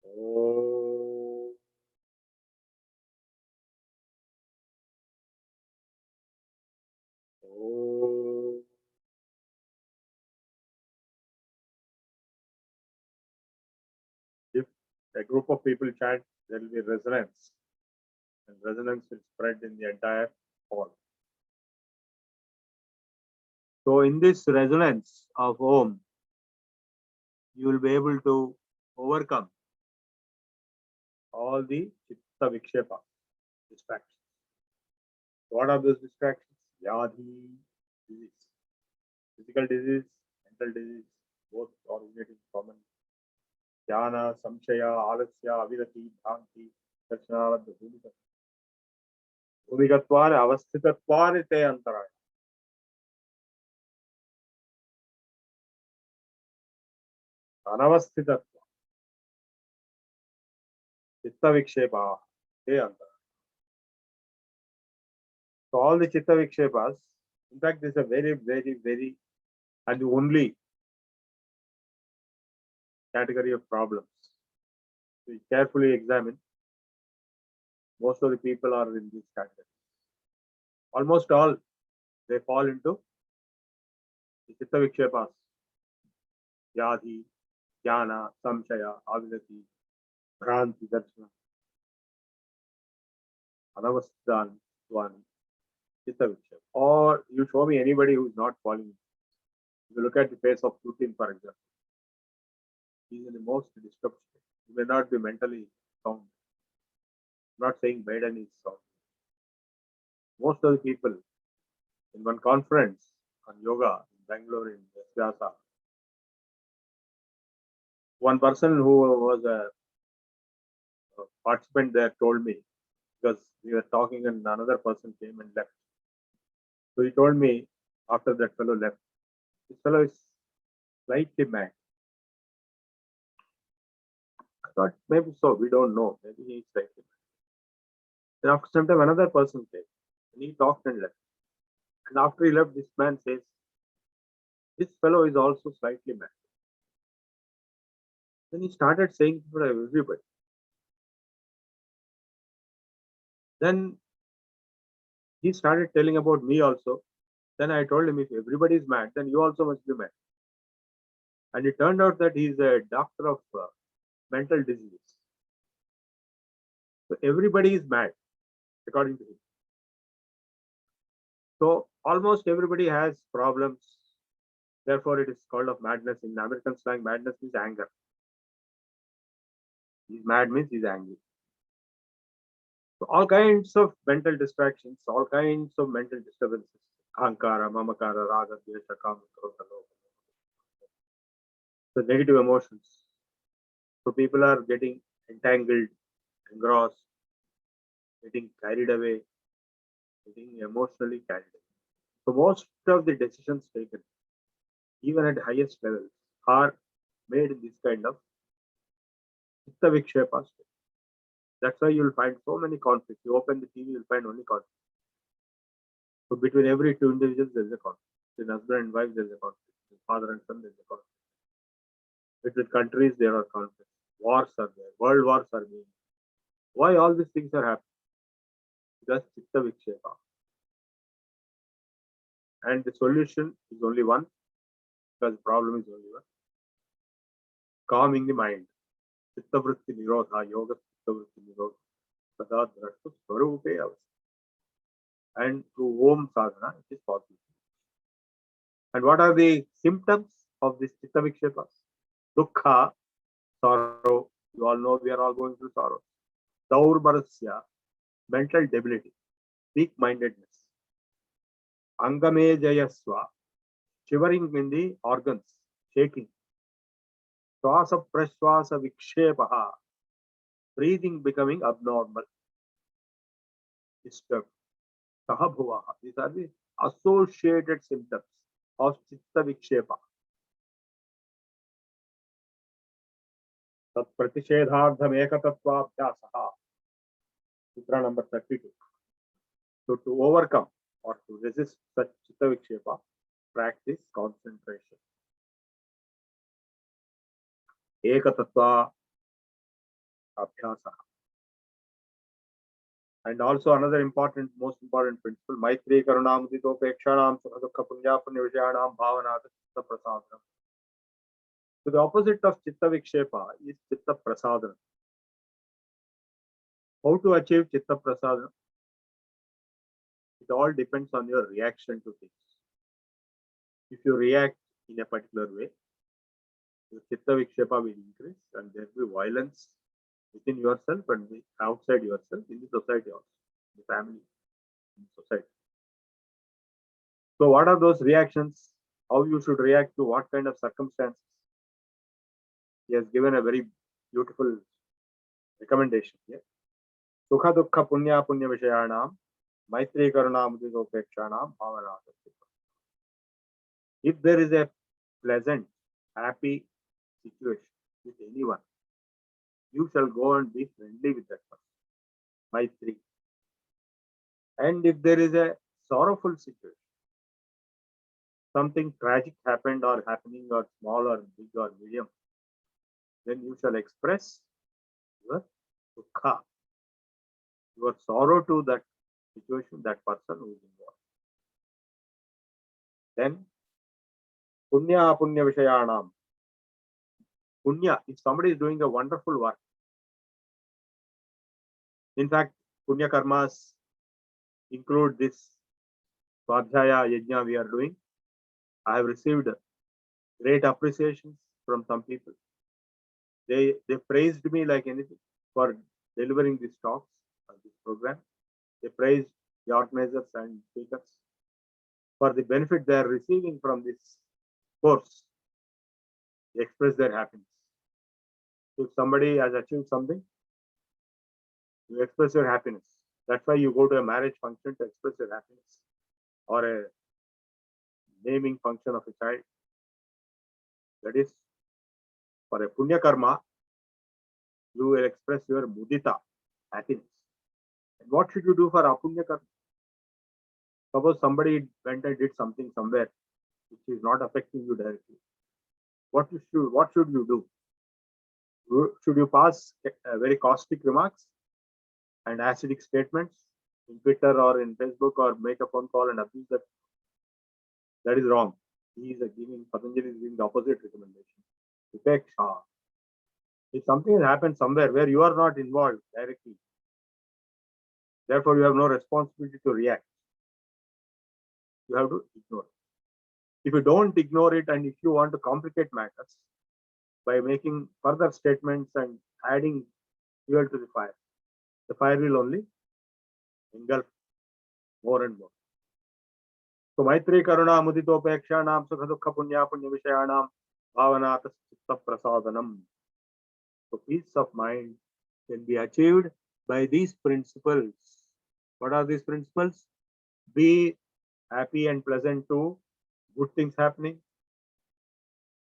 Oh. Oh. If a group of people chant, there will be resonance, and resonance will spread in the entire hall. So, in this resonance of Om, you will be able to overcome all the chitta vikshepa, distractions. What are those distractions? Yadhi, disease, physical disease, mental disease, both originating common. Jnana, samshaya, alasya, avirati, bhranti, darshanarad, bhumigattvare, avasthitattvare te antaraya. Anavasthitatva, chitta vikshepa, te antaraya. So all the chitta vikshepas, in fact, this is a very, very, very, and the only category of problems. We carefully examine. Most of the people are in this category. Almost all, they fall into the chitta vikshepas. Yadhi, jnana, samshaya, avilati, bhranti, darshana, anavasthan, tvani, chitta vikshepa. Or you show me anybody who is not falling. If you look at the face of Putin, for example, he is in the most disturbed state. He may not be mentally sound. I'm not saying Biden is sound. Most of the people in one conference on yoga in Bangalore in VSS, one person who was a participant there told me, because we were talking and another person came and left. So he told me after that fellow left, this fellow is slightly mad. I thought maybe so, we don't know. Maybe he is slightly mad. Then after some time another person came and he talked and left. And after he left, this man says, this fellow is also slightly mad. Then he started saying to everybody. Then he started telling about me also. Then I told him, if everybody is mad, then you also must be mad. And it turned out that he is a doctor of mental diseases. So everybody is mad, according to him. So almost everybody has problems. Therefore, it is called of madness. In American slang, madness means anger. He's mad means he's angry. So all kinds of mental distractions, all kinds of mental disturbances. Ahankara, mamakara, raga, dvesha, kama, krodha, lobha. The negative emotions. So people are getting entangled, engrossed, getting carried away, getting emotionally carried away. So most of the decisions taken, even at highest levels, are made in this kind of chitta vikshepa state. That's why you'll find so many conflicts. You open the TV, you'll find only conflict. So between every two individuals, there is a conflict. Between husband and wife, there is a conflict. Between father and son, there is a conflict. Between countries, there are conflicts. Wars are there. World wars are being. Why all these things are happening? Because chitta vikshepa. And the solution is only one, because the problem is only one. Calming the mind. Chitta vritti nirodha, yoga chitta vritti nirodha. Sada drashtu swarupe avastha. And through Om sadhana, it is possible. And what are the symptoms of this chitta vikshepas? Dukkha, sorrow. You all know we are all going through sorrow. Daurbarasya, mental debility, weak-mindedness. Angame jayasva, shivering in the organs, shaking. Swasa prashwasa vikshepaha, breathing becoming abnormal, disturbed. Sahabhuvaha, these are the associated symptoms of chitta vikshepa. Tat pratishedhardham ekatatvabhyasaha, sutra number 32. So to overcome or to resist such chitta vikshepa, practice concentration. Ekatattva abhyasaha. And also another most important principle, Maitri Karunam Dito Pekshanam Sukha Punya Punya Vishayanam Bhavanata Chitta Prasadana. So the opposite of Chitta Vikshepa is Chitta Prasadana. How to achieve Chitta Prasadana? It all depends on your reaction to things. If you react in a particular way, your Chitta Vikshepa will increase and there will be violence within yourself and outside yourself, in the society also, the family, in the society. So what are those reactions? How you should react to what kind of circumstances? He has given a very beautiful recommendation here. Sukha dukkha punya punya vishayanam, maitri karuna muditopekshanam bhavanata. If there is a pleasant, happy situation with anyone, you shall go and be friendly with that person. Maitri. And if there is a sorrowful situation, something tragic happened or happening or small or big or medium, then you shall express your dukkha, your sorrow to that situation, that person who is involved. Then, punya punya vishayanam. Punya, if somebody is doing a wonderful work. In fact, punya karmas include this Swadhyaya Yajna we are doing. I have received great appreciations from some people. They praised me like anything for delivering these talks or this program. They praised the organizers and speakers for the benefit they are receiving from this course. They express their happiness. If somebody has achieved something, you express your happiness. That's why you go to a marriage function to express your happiness, or a naming function of a child. That is, for a punya karma, you will express your mudita, happiness. And what should you do for apunya karma? Suppose somebody went and did something somewhere which is not affecting you directly. What should you do? Should you pass very caustic remarks and acidic statements in Twitter or in Facebook, or make a phone call and abuse that? That is wrong. Patanjali is giving the opposite recommendation. Upeksha. If something has happened somewhere where you are not involved directly, therefore you have no responsibility to react. You have to ignore it. If you don't ignore it, and if you want to complicate matters by making further statements and adding fuel to the fire will only engulf more and more. So Maitri Karuna Muditopekshanam Sukha Dukkha Punya Punya Vishayanam Bhavanata Chitta Prasadanam. So peace of mind can be achieved by these principles. What are these principles? Be happy and pleasant to good things happening.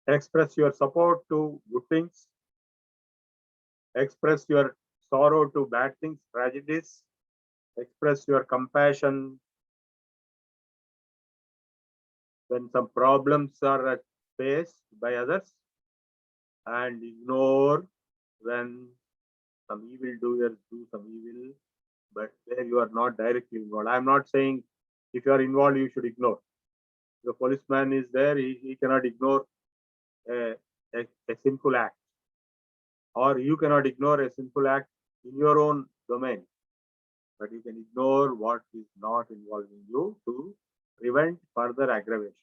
Express your support to good things. Express your sorrow to bad things, tragedies. Express your compassion when some problems are faced by others, and ignore when some evil doers do some evil, but where you are not directly involved. I am not saying if you are involved, you should ignore. The policeman is there, he cannot ignore a sinful act, or you cannot ignore a sinful act in your own domain, but you can ignore what is not involving you to prevent further aggravation.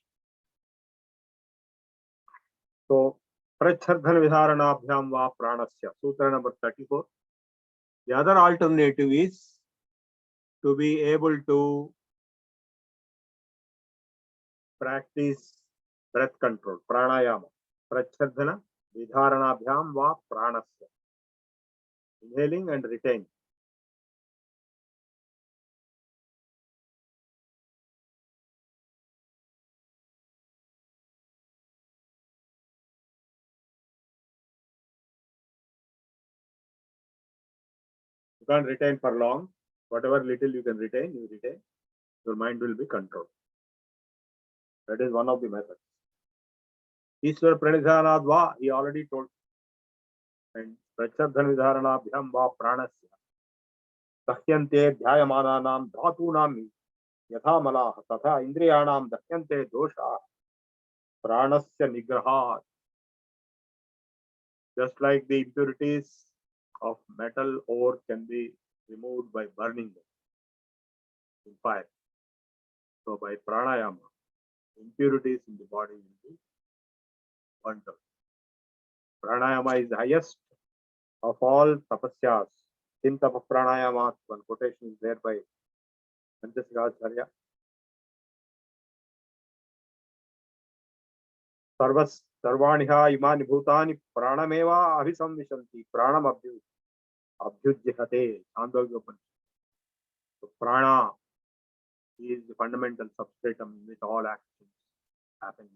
So, Prachardhan Vidharanabhyam va Pranasya, Sutra number 34. The other alternative is to be able to practice breath control, pranayama, prachardhana, vidharanabhyam va pranasya. Inhaling and retaining. You can't retain for long. Whatever little you can retain, you retain. Your mind will be controlled. That is one of the methods. Ishwar pranidhanadva, he already told. And prachardhan vidharanabhyam va pranasya. Dahyante dhyayamananam dhatunam yatha malaha tatha indriyanam dahyante dosha pranasya nigraha. Just like the impurities of metal ore can be removed by burning them in fire. So by pranayama, impurities in the body will be burnt out. Pranayama is the highest of all tapasyas. Tintapa pranayama, one quotation is there by Panchasagacharya. Sarvaniha imani bhutani pranameva abhisamvishanti pranam abhyujyate. Chandogya Upanishad. So prana is the fundamental substratum in which all actions happen.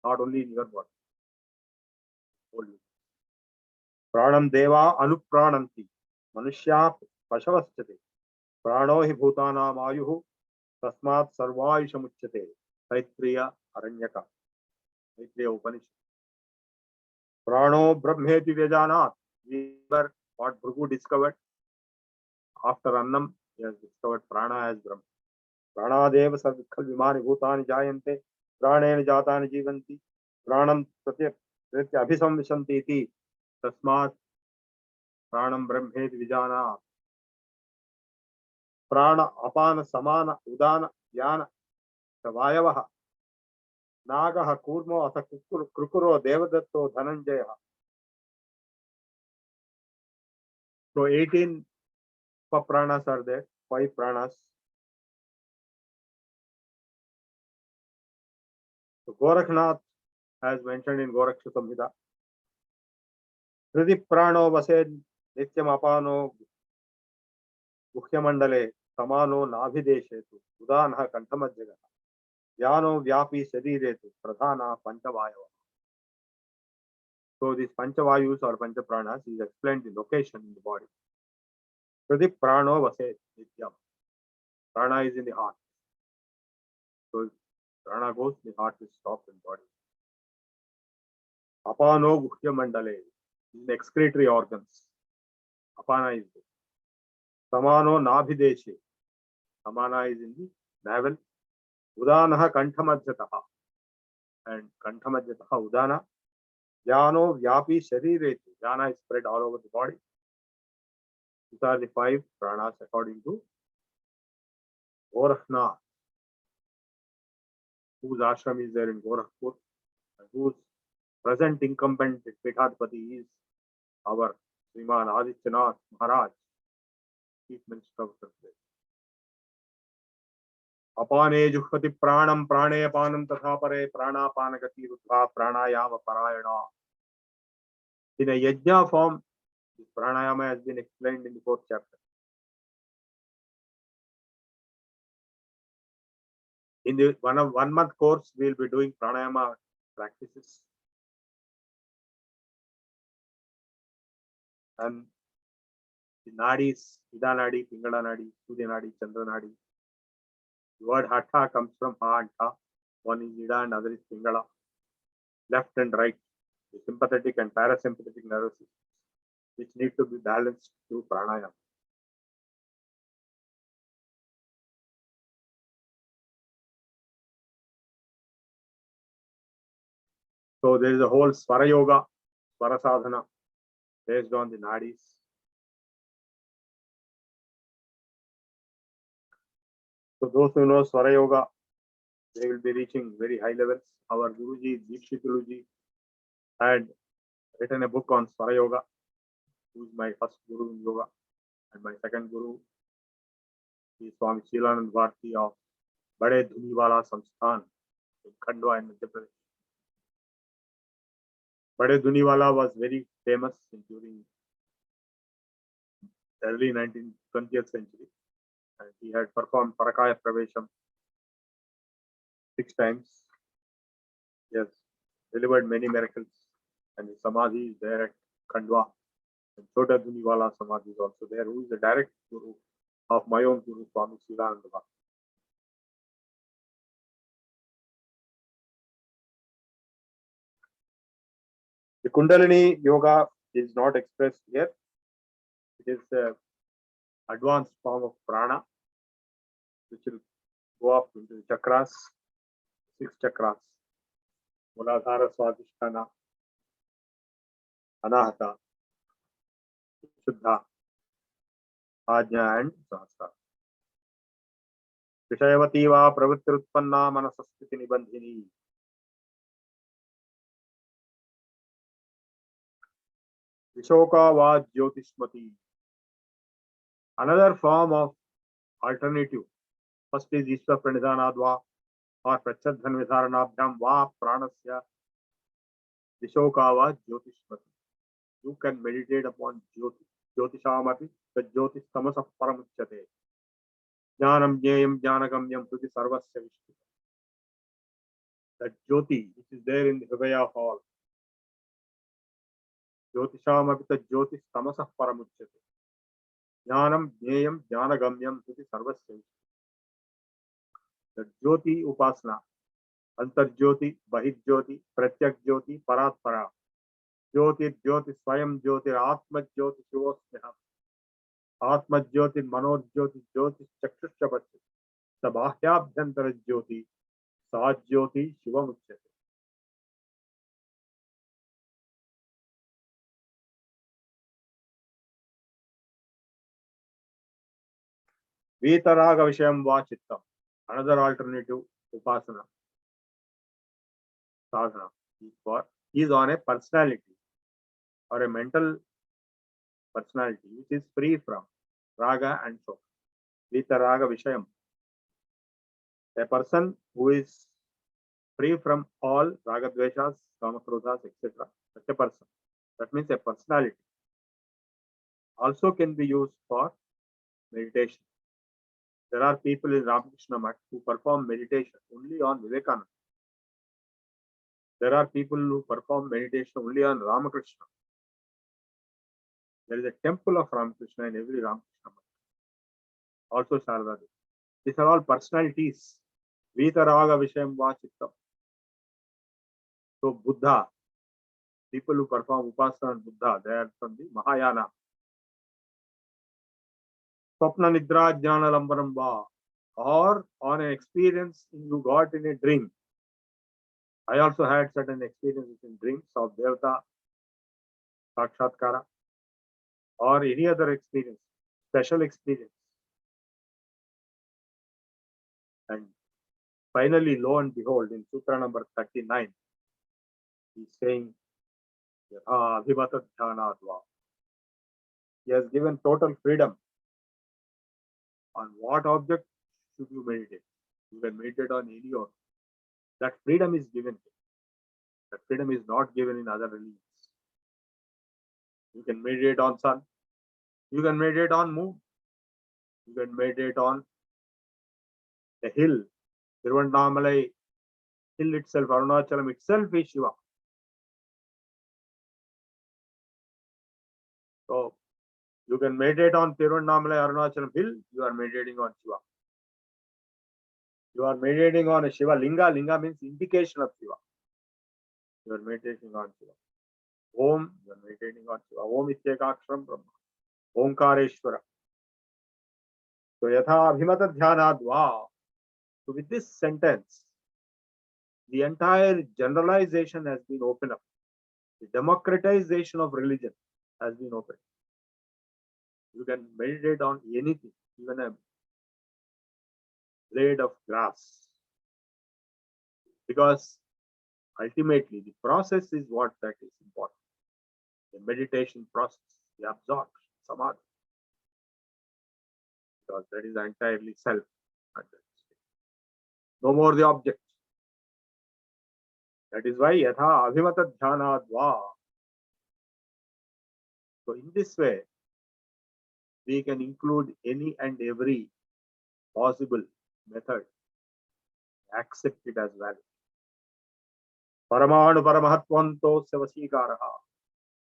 Not only in your body. Pranam deva anuprananti manushya pasavaschate prano hi bhutanam ayuhu tasmat sarvayushamuchyate. Taitriya Aranyaka, Taitriya Upanishad. Prano brahmeti vyajanat. Remember what Prabhu discovered after Annam? He has discovered prana as Brahma. Pranadeva sarvikhal vimani bhutani jayante pranena jatani jivanti pranam pratya abhisamvishanti iti tasmat pranam brahmeti vijana. Prana apana samana udana yana savayavaha nagaha kurmo asa krukuro devadatto dhananjaya. So 18 pranas are there, 5 pranas. So Gorakhnath has mentioned in Goraksha Samhita, Hridhi prano vased nityam apano guhyamandale samano navideshetu udanha kantamajjaga yano vyapi shariretu pradhana panchavayava. So these panchavayus or panchapranas is explained the location in the body. Hridhi prano vased nityam. Prana is in the heart. So if prana goes, the heart is stopped in body. Apano guhyamandale is the excretory organs. Apana is there. Samano nabhideshe. Samana is in the navel. Udanaha kantamajjataha. And kantamajjataha udana. Yano vyapi shariretu. Yana is spread all over the body. These are the 5 pranas according to Gorakhnath, whose ashram is there in Gorakhpur, and whose present incumbent Peethadipati is our Sriman Adityanath Maharaj, Chief Minister of the place. Apane juhvati pranam prane apanam tatha pare pranapanagati rutva pranayama parayana. In a yajna form, this pranayama has been explained in the 4th chapter. In the 1 month course, we will be doing pranayama practices. And the nadis, Ida Nadi, Pingala Nadi, Surya Nadi, Chandra Nadi. The word Hatha comes from Ha and Ta. One is Ida and other is Pingala. Left and right, the sympathetic and parasympathetic nervous systems, which need to be balanced through pranayama. So there is a whole Swara Yoga, Swara Sadhana, based on the nadis. So those who know Swara Yoga, they will be reaching very high levels. Our Guruji, Dikshituluji, had written a book on Swara Yoga, who is my first Guru in Yoga, and my second Guru is Swami Shilanand Bharti of Bade Dhuniwala Samsthan in Khandwa in Madhya Pradesh. Bade Duniwala was very famous during early 20th century, and he had performed Parakaya Pravesham 6 times. He has delivered many miracles, and his Samadhi is there at Khandwa. And Chota Duniwala Samadhi is also there, who is the direct guru of my own Guru Swami Siddhananda Bhakti. The Kundalini Yoga is not expressed here. It is the advanced form of prana, which will go up into the chakras, 6 chakras. Muladhara, Swadhisthana, Anahata, Shuddha, Ajna and Sahasrara. Vishayavati va pravrittirutpanna manasasthiti nibandhini. Vishoka va jyotishmati. Another form of alternative. First is Ishwar Pranidhanadva or Prachadhan Vidharanabhyam va pranasya. Vishoka va jyotishmati. You can meditate upon Jyoti. Jyotishamati, the Jyotis tamasah paramuchyate. Jnanam jnayam jnanagamyam priti sarvasya vishnu. That Jyoti, which is there in the Hridaya of all. Jyotishamati, the Jyotis tamasah paramuchyate. Jnanam jnayam jnanagamyam priti sarvasya vishnu. The Jyoti upasana, Antarjyoti, Bahijyoti, Pratyak Jyoti, Paratpara. Jyoti, Jyoti, Swayam Jyoti, Atma Jyoti, Shivosmiham. Atma Jyoti, Mano Jyoti, Jyoti, Chakshushabhati. Sabhahyabhyantara Jyoti, Sa Jyoti, Shivamuchyate. Vitaraga Vishayam Va Chittam. Another alternative upasana, sadhana, is on a personality or a mental personality which is free from raga and shokha. Vitaraga Vishayam. A person who is free from all raga dveshas, kamakrodhas, etc. Such a person. That means a personality. Also can be used for meditation. There are people in Ramakrishna Math who perform meditation only on Vivekananda. There are people who perform meditation only on Ramakrishna. There is a temple of Ramakrishna in every Ramakrishna Math. Also Sharada. These are all personalities. Vitaraga Vishayam Va Chittam. So Buddha, people who perform Upasana on Buddha, they are from the Mahayana. Swapna Nidra Jnana Lambaram Va, or on an experience you got in a dream. I also had certain experiences in dreams of Devata, Sakshatkara, or any other experience, special experience. And finally, lo and behold, in Sutra number 39, he's saying, Yatha Abhimata Dhyanadva. He has given total freedom. On what object should you meditate? You can meditate on any object. That freedom is given. That freedom is not given in other religions. You can meditate on sun. You can meditate on moon. You can meditate on a hill. Tiruvannamalai hill itself, Arunachalam itself is Shiva. So you can meditate on Tiruvannamalai Arunachalam hill. You are meditating on Shiva. You are meditating on a Shiva Linga. Linga means indication of Shiva. You are meditating on Shiva. Om, you are meditating on Shiva. Om Ityekaksharam Brahma. Omkareshwara. So Yatha Abhimata Dhyanadva. So with this sentence, the entire generalization has been opened up. The democratization of religion has been opened. You can meditate on anything, even a blade of grass. Because ultimately the process is what that is important. The meditation process, the absorption, samadhi. Because that is entirely self. No more the object. That is why yatha abhimata dhyanadva. So in this way, we can include any and every possible method, accept it as valid. Paramanu paramahatvanto asya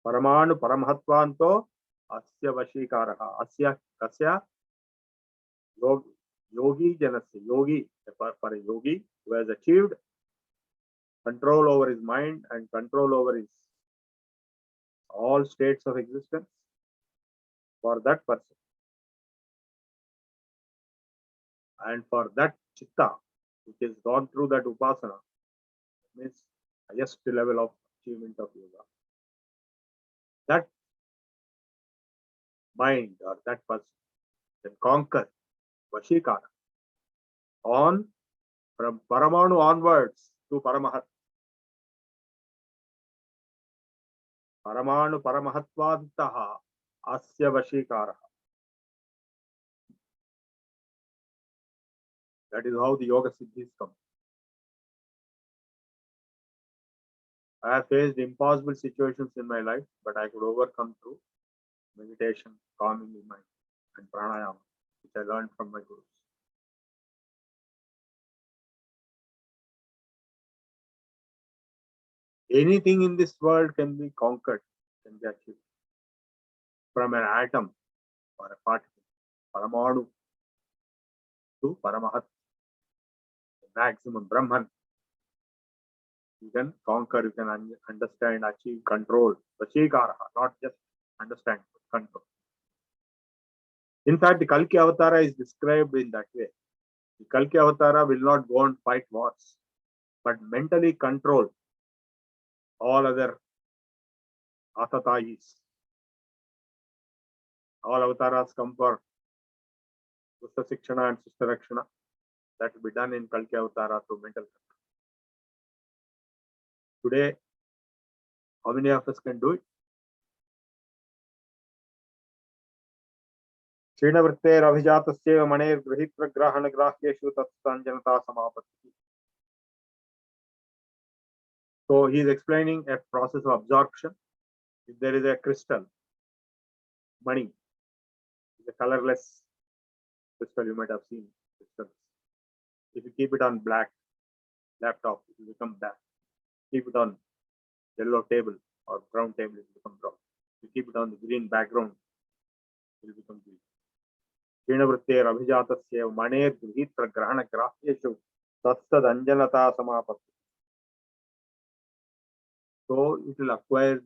Paramanu paramahatvanto asya vashikaraha. Asya kasya yogi janasya. Yogi, for a yogi who has achieved control over his mind and control over his all states of existence, for that person. And for that chitta, which has gone through that upasana, means highest level of achievement of yoga. That mind or that person can conquer Vashikara on from Paramanu onwards to Paramahat. Paramanu Paramahatvantaha Asya Vashikara. That is how the yoga siddhis come. I have faced impossible situations in my life, but I could overcome through meditation, calming the mind, and pranayama, which I learned from my gurus. Anything in this world can be conquered, can be achieved. From an atom or a particle, Paramanu to Paramahat, the maximum Brahman. You can conquer, you can understand, achieve control. Vashikara, not just understand, but control. In fact, the Kalki Avatara is described in that way. The Kalki Avatara will not go and fight wars, but mentally control all other Atatayis. All avatars come for Dusta Sikshana and Sister Rakshana. That will be done in Kalki Avatara through mental control. Today, how many of us can do it? Srinavritter Abhijatasya Maner Grahitra Grahana Grahyeshu Tatstanjanata Samapatti. So he is explaining a process of absorption. If there is a crystal, money is a colorless crystal, you might have seen crystals. If you keep it on black laptop, it will become black. Keep it on yellow table or brown table, it will become brown. If you keep it on the green background, it will become green. Srinavritter Abhijatasya Maner Grihitra Grahana Grahyeshu Tatstad Anjanata Samapatti. So it will acquire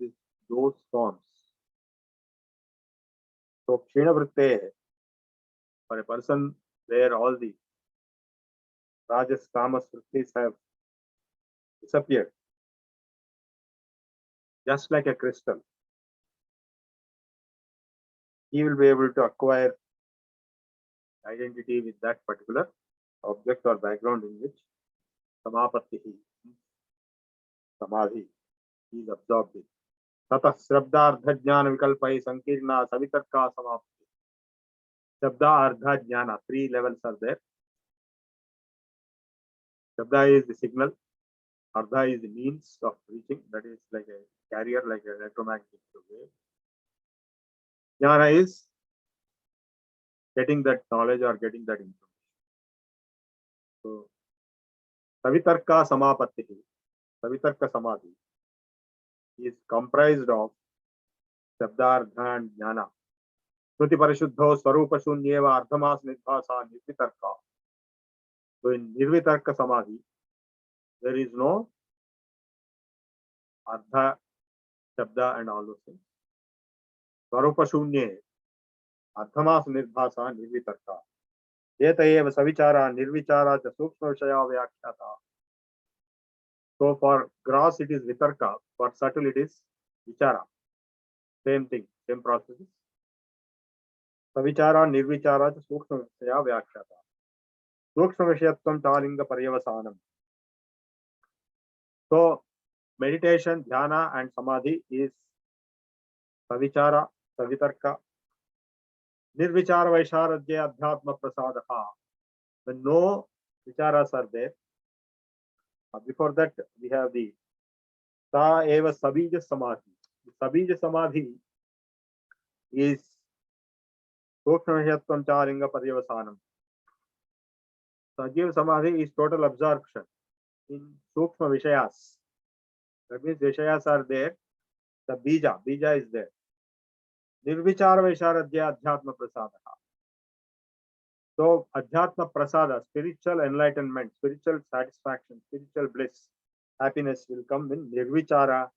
those forms. So Kshinavritte, for a person where all the Rajas, Tamas, Vrittis have disappeared, just like a crystal, he will be able to acquire identity with that particular object or background in which Samapatti, Samadhi, he is absorbed in. Tata Shrabda Ardha Jnana Vikalpai Sankirna Savitarka Samapatti. Shabda, Ardha, Jnana, 3 levels are there. Shabda is the signal, Ardha is the means of reaching, that is like a carrier, like an electromagnetic wave. Jnana is getting that knowledge or getting that information. So, Savitarka Samapatti, Savitarka Samadhi is comprised of Shabda, Ardha and Jnana. Shruti Parishuddho Swarupa Shunyeva Ardhamas Nidhasa Nirvitarka. So in Nirvitarka Samadhi, there is no Ardha, Shabda and all those things. Swarupa Shunye, Ardhamas Nidhasa Nirvitarka. Yeta eva Savichara Nirvichara cha Sukshma Vishaya Vyakhyata. So for gross it is Vitarka, for subtle it is Vichara. Same thing, same processes. Savichara Nirvichara cha Sukshma Vishaya Vyakhyata. Sukshma Vishayatvam Talinga Paryavasanam. So meditation, dhyana and samadhi is Savichara, Savitarka. Nirvichara Vaisharadya Adhyatma Prasadaha. When no vicharas are there, before that we have the Sa eva sabija samadhi. Sabija samadhi is Sukshma Charinga Paryavasanam. Sajiv Samadhi is total absorption in Sukshma Vishayas. That means Vishayas are there. The Bija is there. Nirvichara Vaisharadhya Adhyatma Prasada. So Adhyatma Prasada, spiritual enlightenment, spiritual satisfaction, spiritual bliss, happiness will come in Nirvichara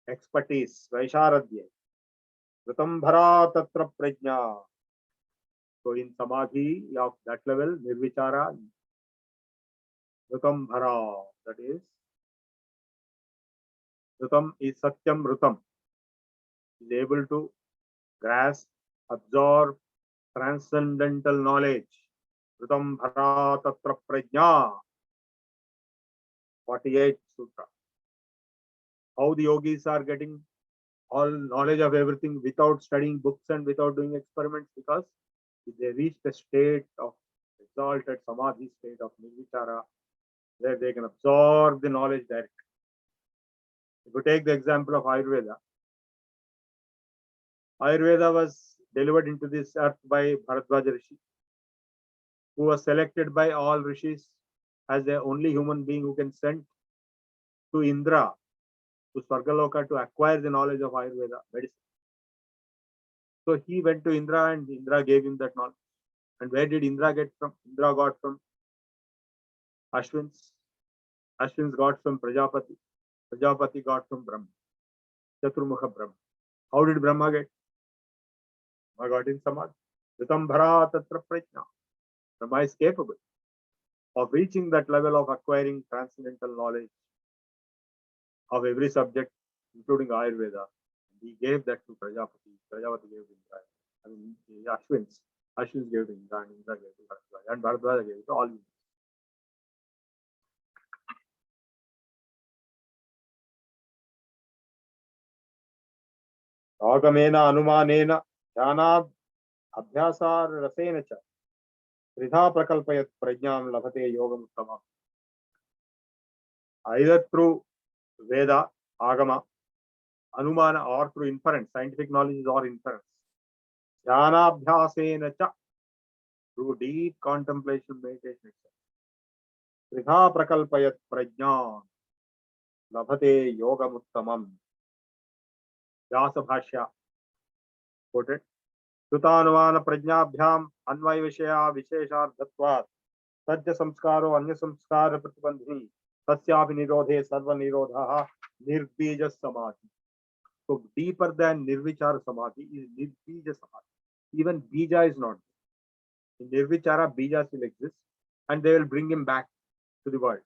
expertise, Vaisharadhya. Ritambhara Tatra Prajna. So in Samadhi of that level, Nirvichara, Ritambhara, that is, Ritam is Satyam Ritam, is able to grasp, absorb transcendental knowledge. Ritambhara Tatra Prajna, 48 Sutra. How the yogis are getting all knowledge of everything without studying books and without doing experiments, because they reached a state of exalted Samadhi, state of Nirvichara, where they can absorb the knowledge directly. If you take the example of Ayurveda, Ayurveda was delivered into this earth by Bharadwaja Rishi, who was selected by all rishis as the only human being who can send to Indra, to Swargaloka, to acquire the knowledge of Ayurveda medicine. So he went to Indra and Indra gave him that knowledge. And where did Indra get from? Indra got from Ashwins. Ashwins got from Prajapati. Prajapati got from Brahma. Chaturmukha Brahma. How did Brahma get? Brahma got in Samadhi. Ritambhara Tatra Prajna. Brahma is capable of reaching that level of acquiring transcendental knowledge of every subject, including Ayurveda. He gave that to Prajapati. Prajapati gave to Indra. I mean, Ashwins. Ashwins gave to Indra and Indra gave to Bharadwaja. And Bharadwaja gave to all humans. Agamena anumanena jnanad abhyasar rasena cha tridha prakalpayat prajnam labhate yogam uttamam. Either through Veda, Agama, Anumana, or through inference, scientific knowledge or inference. Jnanabhyasena cha, through deep contemplation, meditation itself. Tridha prakalpayat prajnam labhate yogam uttamam. Vyasa Bhashya quoted. Sutanuvana prajnabhyam anvay vishaya vishesharthatvat sajja samskaro anya samskara pratibandhini tasyapi nirodhe sarva nirodha nirbija samadhi. So deeper than nirvichara samadhi is nirbija samadhi. Even bija is not there. In nirvichara, bija still exists and they will bring him back to the world.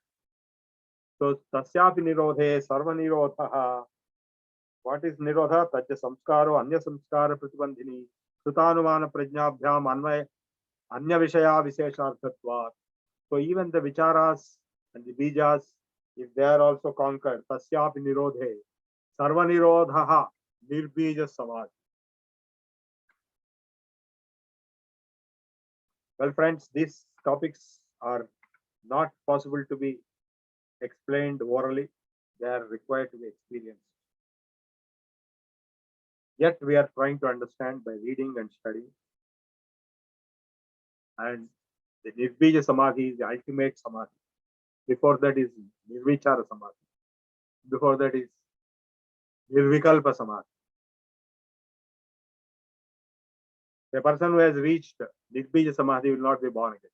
So tasyapi nirodhe sarva nirodha. What is nirodha? Tajya samskaro anya samskara pratibandhini sutanuvana prajnabhyam anvay anya vishaya vishesharthatvat. So even the vicharas and the bijas, if they are also conquered, tasyapi nirodhe sarva nirodha nirbija samadhi. Well, friends, these topics are not possible to be explained orally. They are required to be experienced. Yet we are trying to understand by reading and studying. And the Nirbija Samadhi is the ultimate Samadhi. Before that is Nirvichara Samadhi. Before that is Nirvikalpa Samadhi. The person who has reached Nirbija Samadhi will not be born again.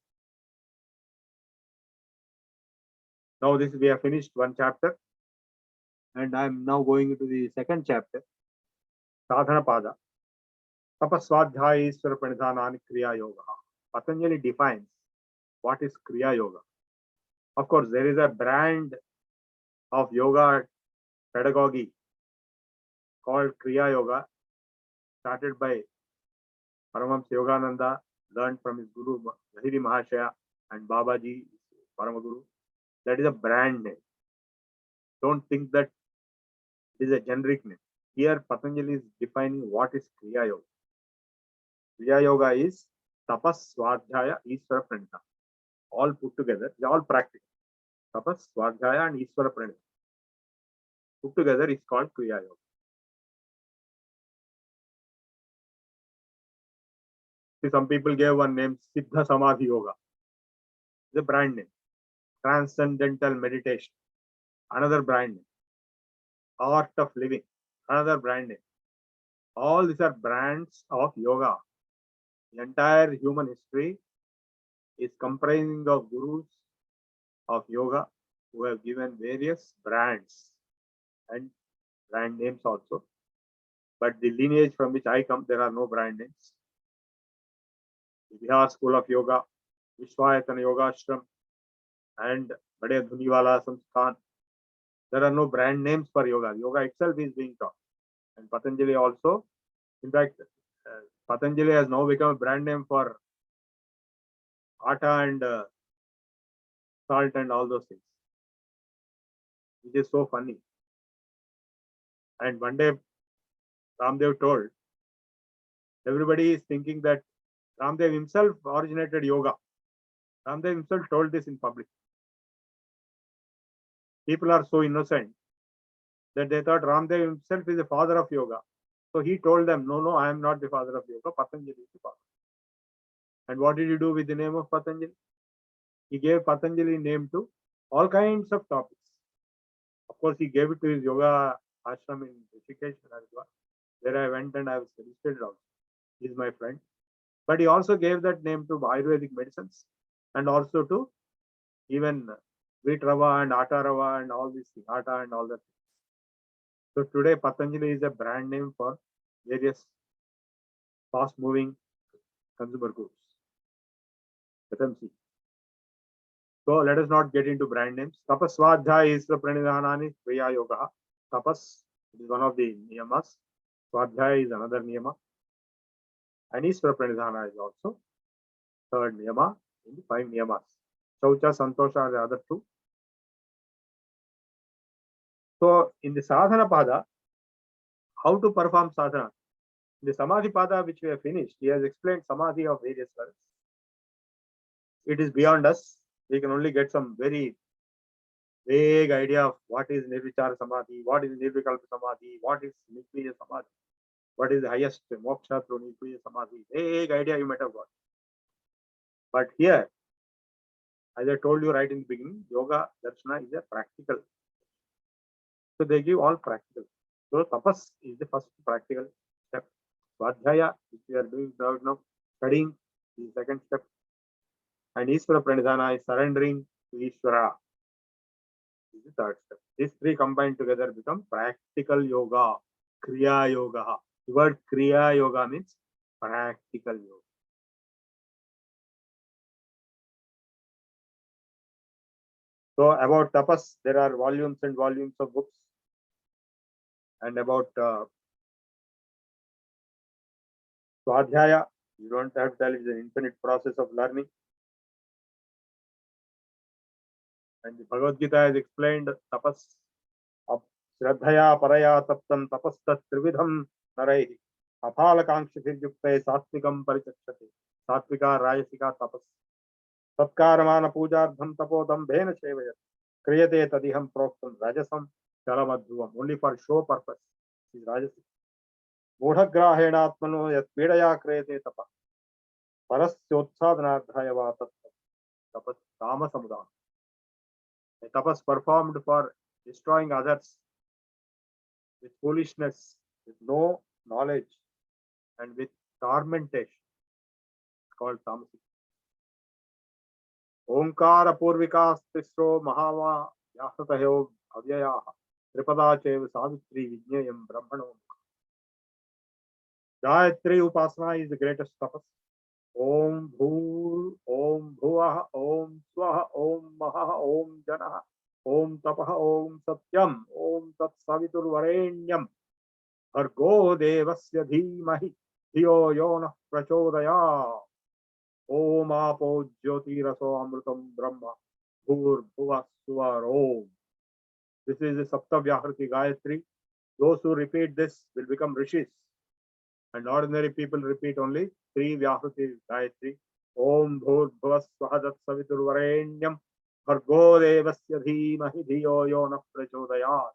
Now we have finished one chapter. And I am now going into the second chapter. Sadhana Pada. Tapaswadhyaya Iswara Pranidhanani Kriya Yoga. Patanjali defines what is Kriya Yoga. Of course, there is a brand of yoga pedagogy called Kriya Yoga, started by Paramahamsa Yogananda, learned from his Guru Lahiri Mahashaya and Babaji, Paramaguru. That is a brand name. Don't think that it is a generic name. Here, Patanjali is defining what is Kriya Yoga. Kriya Yoga is Tapas, Swadhyaya, Iswara Pranidhana. All put together, they are all practical. Tapas, Swadhyaya, and Iswara Pranidhana. put together is called Kriya Yoga. See, some people gave one name, Siddha Samadhi Yoga. It's a brand name. Transcendental meditation, another brand name. Art of living, another brand name. All these are brands of yoga. The entire human history is comprising of gurus of yoga who have given various brands and brand names also. But the lineage from which I come, there are no brand names. The Bihar School of Yoga, Vishwayatana Yoga Ashram, and Bade Dhuniwala Samsthan. There are no brand names for yoga. Yoga itself is being taught. And Patanjali also, in fact, Patanjali has now become a brand name for atta and salt and all those things, which is so funny. And one day, Ramdev told, everybody is thinking that Ramdev himself originated yoga. Ramdev himself told this in public. People are so innocent that they thought Ramdev himself is the father of yoga. So he told them, no, I am not the father of yoga. Patanjali is the father. And what did he do with the name of Patanjali? He gave Patanjali name to all kinds of topics. Of course, he gave it to his yoga ashram in Rishikesh, where I went and I was registered also. He is my friend. But he also gave that name to Ayurvedic medicines and also to even wheat rava and atta rava and all these things, atta and all that. So today Patanjali is a brand name for various fast moving consumer goods. FMC. So let us not get into brand names. Tapas Swadhyaya is the Pranidhanani Kriya Yoga. Tapas is one of the niyamas. Swadhyaya is another niyama. And Isvara Pranidhana is also third niyama in the 5 niyamas. Shaucha, Santosha are the other 2. So in the sadhana pada, how to perform sadhana? In the samadhi pada which we have finished, he has explained samadhi of various levels. It is beyond us. We can only get some very vague idea of what is nirvichara samadhi, what is nirvikalpa samadhi, what is nikriya samadhi, what is the highest moksha through nikriya samadhi. Vague idea you might have got. But here, as I told you right in the beginning, yoga darshana is a practical. So they give all practical. So tapas is the first practical step. Svadhyaya, which we are doing right now, studying, is the second step. And Isvara Pranidhana is surrendering to Isvara. This is the third step. These 3 combined together become practical yoga, Kriya Yoga. The word Kriya Yoga means practical yoga. So about tapas, there are volumes and volumes of books. And about Swadhyaya, you don't have to tell, it's an infinite process of learning. And the Bhagavad Gita has explained tapas of Shraddhaya Paraya Taptam Tapastat Trividham Narai Apala Kankshithirjukte Satvikam Parichakshate Satvika Rajasika Tapas Satkaramana Pujardham Tapodam Bhena Shevaya Kriyate Tadiham Proktam Rajasam Chalamadhuvam. Only for show purpose is Rajasik. Modhagrahenatmano Yat Pidaya Kriyate Tapa Parasyotsadhanadhayava Tapas Kama Samudam. A tapas performed for destroying others with foolishness, with no knowledge, and with tormentation. It's called tamasic. Omkara Purvikas Tisro Mahava Yasatayo Avyayaha Tripada Chev Savitri Vijnayam Brahmano. Gayatri Upasana is the greatest tapas. Om Bhur, Om Bhuvaha, Om Swaha, Om Maha, Om Janaha, Om Tapaha, Om Satyam, Om Tat Savitur Varenyam, Bhargo Devasya Dhimahi, Dhiyo Yona Prachodaya, Om Apo Jyoti Raso Amrutam Brahma, Bhur Bhuva Suvar Om. This is the Saptavyahriti Gayatri. Those who repeat this will become rishis. And ordinary people repeat only 3 Vyahruti Gayatri. Om Bhur Bhuva Swahadat Savitur Varenyam Bhargo Devasya Dhimahi Dhiyo Yona Prachodayat.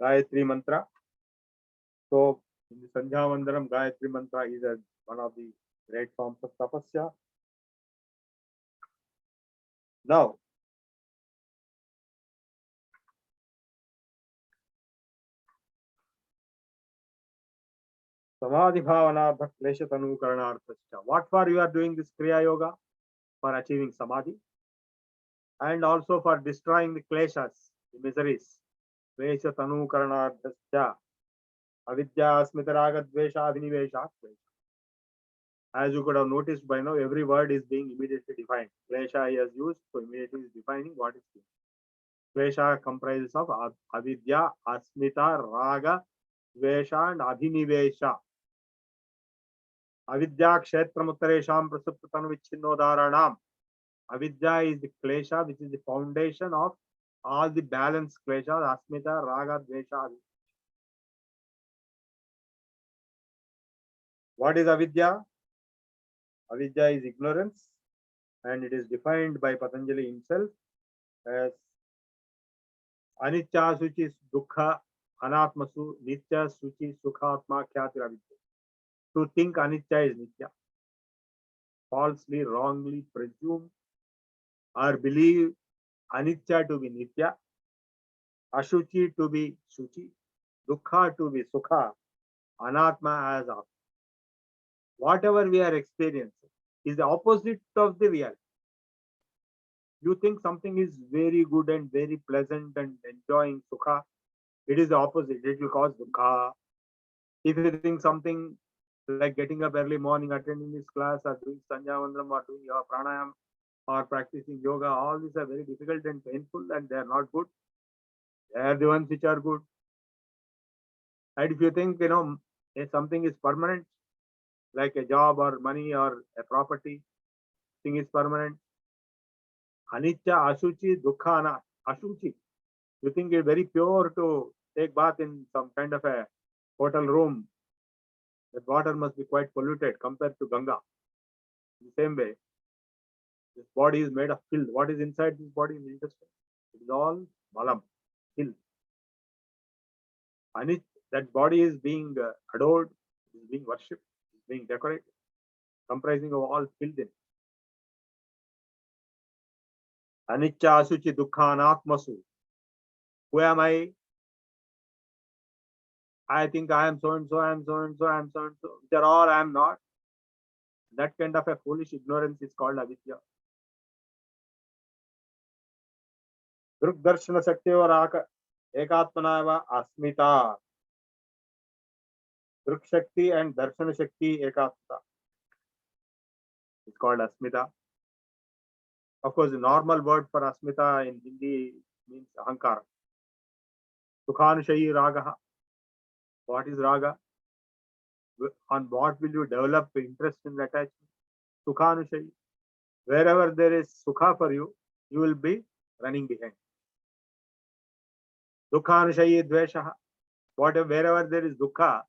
Gayatri mantra. So in the Sandhya Vandanam, Gayatri mantra is one of the great forms of tapasya. Now, Samadhi Bhavana Klesha Tanu Karanarthascha. What for you are doing this Kriya Yoga? For achieving Samadhi and also for destroying the kleshas, the miseries. Klesha Tanu Karanarthascha. Avidya Asmita Raga Dvesha Adhinivesha. As you could have noticed by now, every word is being immediately defined. Klesha he has used, so immediately is defining what is klesha. Klesha comprises of avidya, asmita, raga, dvesha, and adhinivesha. Avidya kshetram uttaresham prasuptanu vichinnodharanam. Avidya is the klesha which is the foundation of all the balanced kleshas, asmita, raga, dvesha. What is avidya? Avidya is ignorance, and it is defined by Patanjali himself as Anitya Suchi Dukha Anatmasu Nitya Suchi Sukhatma Khyatiravidya. To think Anitya is Nitya, falsely, wrongly presume or believe Anitya to be Nitya, Ashuchi to be Shuchi, Dukha to be Sukha, Anatma as Atma. Whatever we are experiencing is the opposite of the reality. You think something is very good and very pleasant and enjoying Sukha, it is the opposite. It will cause Dukha. If you think something like getting up early morning, attending this class, or doing Sandhya Vandanam, or doing your pranayam, or practicing yoga, all these are very difficult and painful, and they are not good. They are the ones which are good. And if you think, if something is permanent, like a job or money or a property, thing is permanent. Anitya, Ashuchi, Dukha, Ashuchi. You think it's very pure to take bath in some kind of a hotel room. That water must be quite polluted compared to Ganga. In the same way, this body is made of filth. What is inside this body is interesting. It is all malam, filth. And that body is being adored, is being worshipped, is being decorated, comprising of all filth in it. Anicca Asuchi Dukha Anatmasu. Who am I? I think I am so and so, I am so and so, I am so and so. Which are all I am not. That kind of a foolish ignorance is called avidya. Druk Darshana Sakti or Ekatmanava Asmita. Druk Shakti and Darshana Shakti Ekatmata. It's called Asmita. Of course, the normal word for Asmita in Hindi means Ahankara. Sukhanushayi Ragaha. What is Raga? On what will you develop interest in attachment? Sukhanushayi. Wherever there is Sukha for you, you will be running behind. Dukhanushayi Dveshaha. Wherever there is Dukha,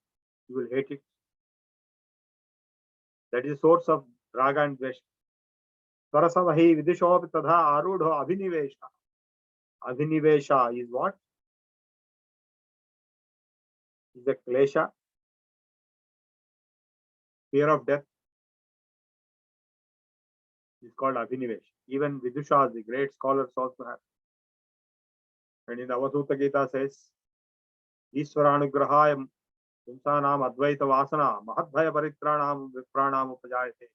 you will hate it. That is the source of Raga and Dvesha. Sarasavahi Vidishopi Tadha Arudho Abhinivesha. Abhinivesha is what? Is a klesha, fear of death. Is called Abhinivesh. Even Vidushas, the great scholars, also have. And in the Avadhuta Gita says, Ishvaranugrahaya Pumsanam Advaita Vasana Mahadbhaya Paritranam Vipranam Upajayate.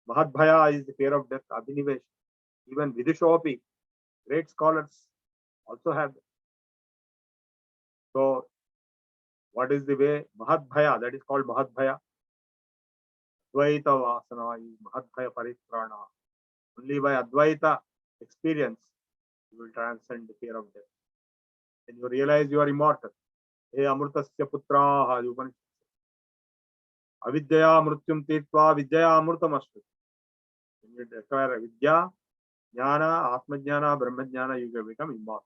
Mahadbhaya is the fear of death, Abhinivesh. Even Vidushopi, great scholars, also have. So, what is the way? Mahadbhaya, that is called Mahadbhaya. Advaita Vasana is Mahadbhaya Paritrana. Only by Advaita experience, you will transcend the fear of death. And you realize you are immortal. He Amrutasya Putraha, the Upanishad. Avidyaya Mrutyum Tirtva Vidyaya Amrutamastu. When you acquire Vidya, Jnana, Atma Jnana, Brahma Jnana, you can become immortal.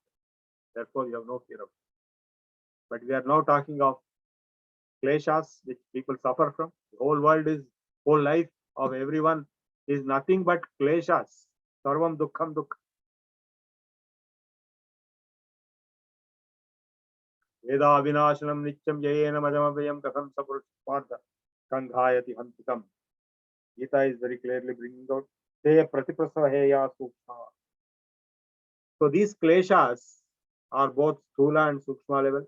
Therefore, you have no fear of it. But we are now talking of kleshas which people suffer from. The whole life of everyone is nothing but kleshas. Sarvam Dukkham Dukkham. Veda vinashanam nityam yayena madhamavayam katham sapurushpartha kanghayati hantikam. Gita is very clearly bringing out te pratiprasvaheya sukshma. So these kleshas are both sthula and sukshma level.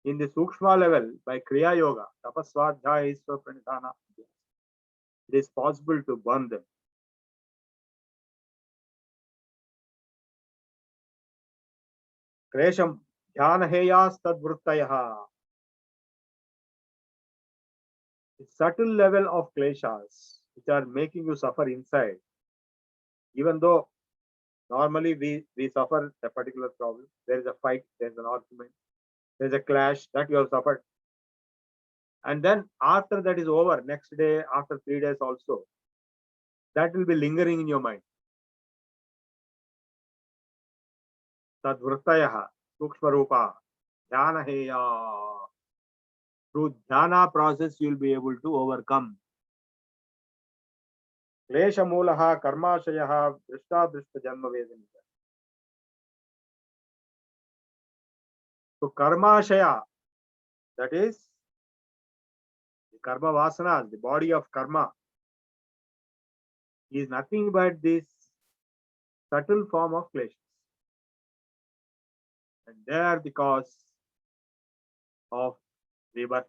In the sukshma level, by kriya yoga, tapaswadhyaya isva pranidhana, it is possible to burn them. Klesham dhyanaheyas tadvruttayaha. The subtle level of kleshas which are making you suffer inside, even though normally we suffer a particular problem. There is a fight, there is an argument, there is a clash that you have suffered. And then after that is over, next day, after 3 days also, that will be lingering in your mind. Tadvruttayaha, sukshma rupa, dhanaheya. Through dhyana process, you will be able to overcome. Klesha mulaha karmashayaha drishta drishta janma vedaniya. So karmashaya, that is the karma vasanas, the body of karma, is nothing but this subtle form of kleshas. And they are the cause of rebirth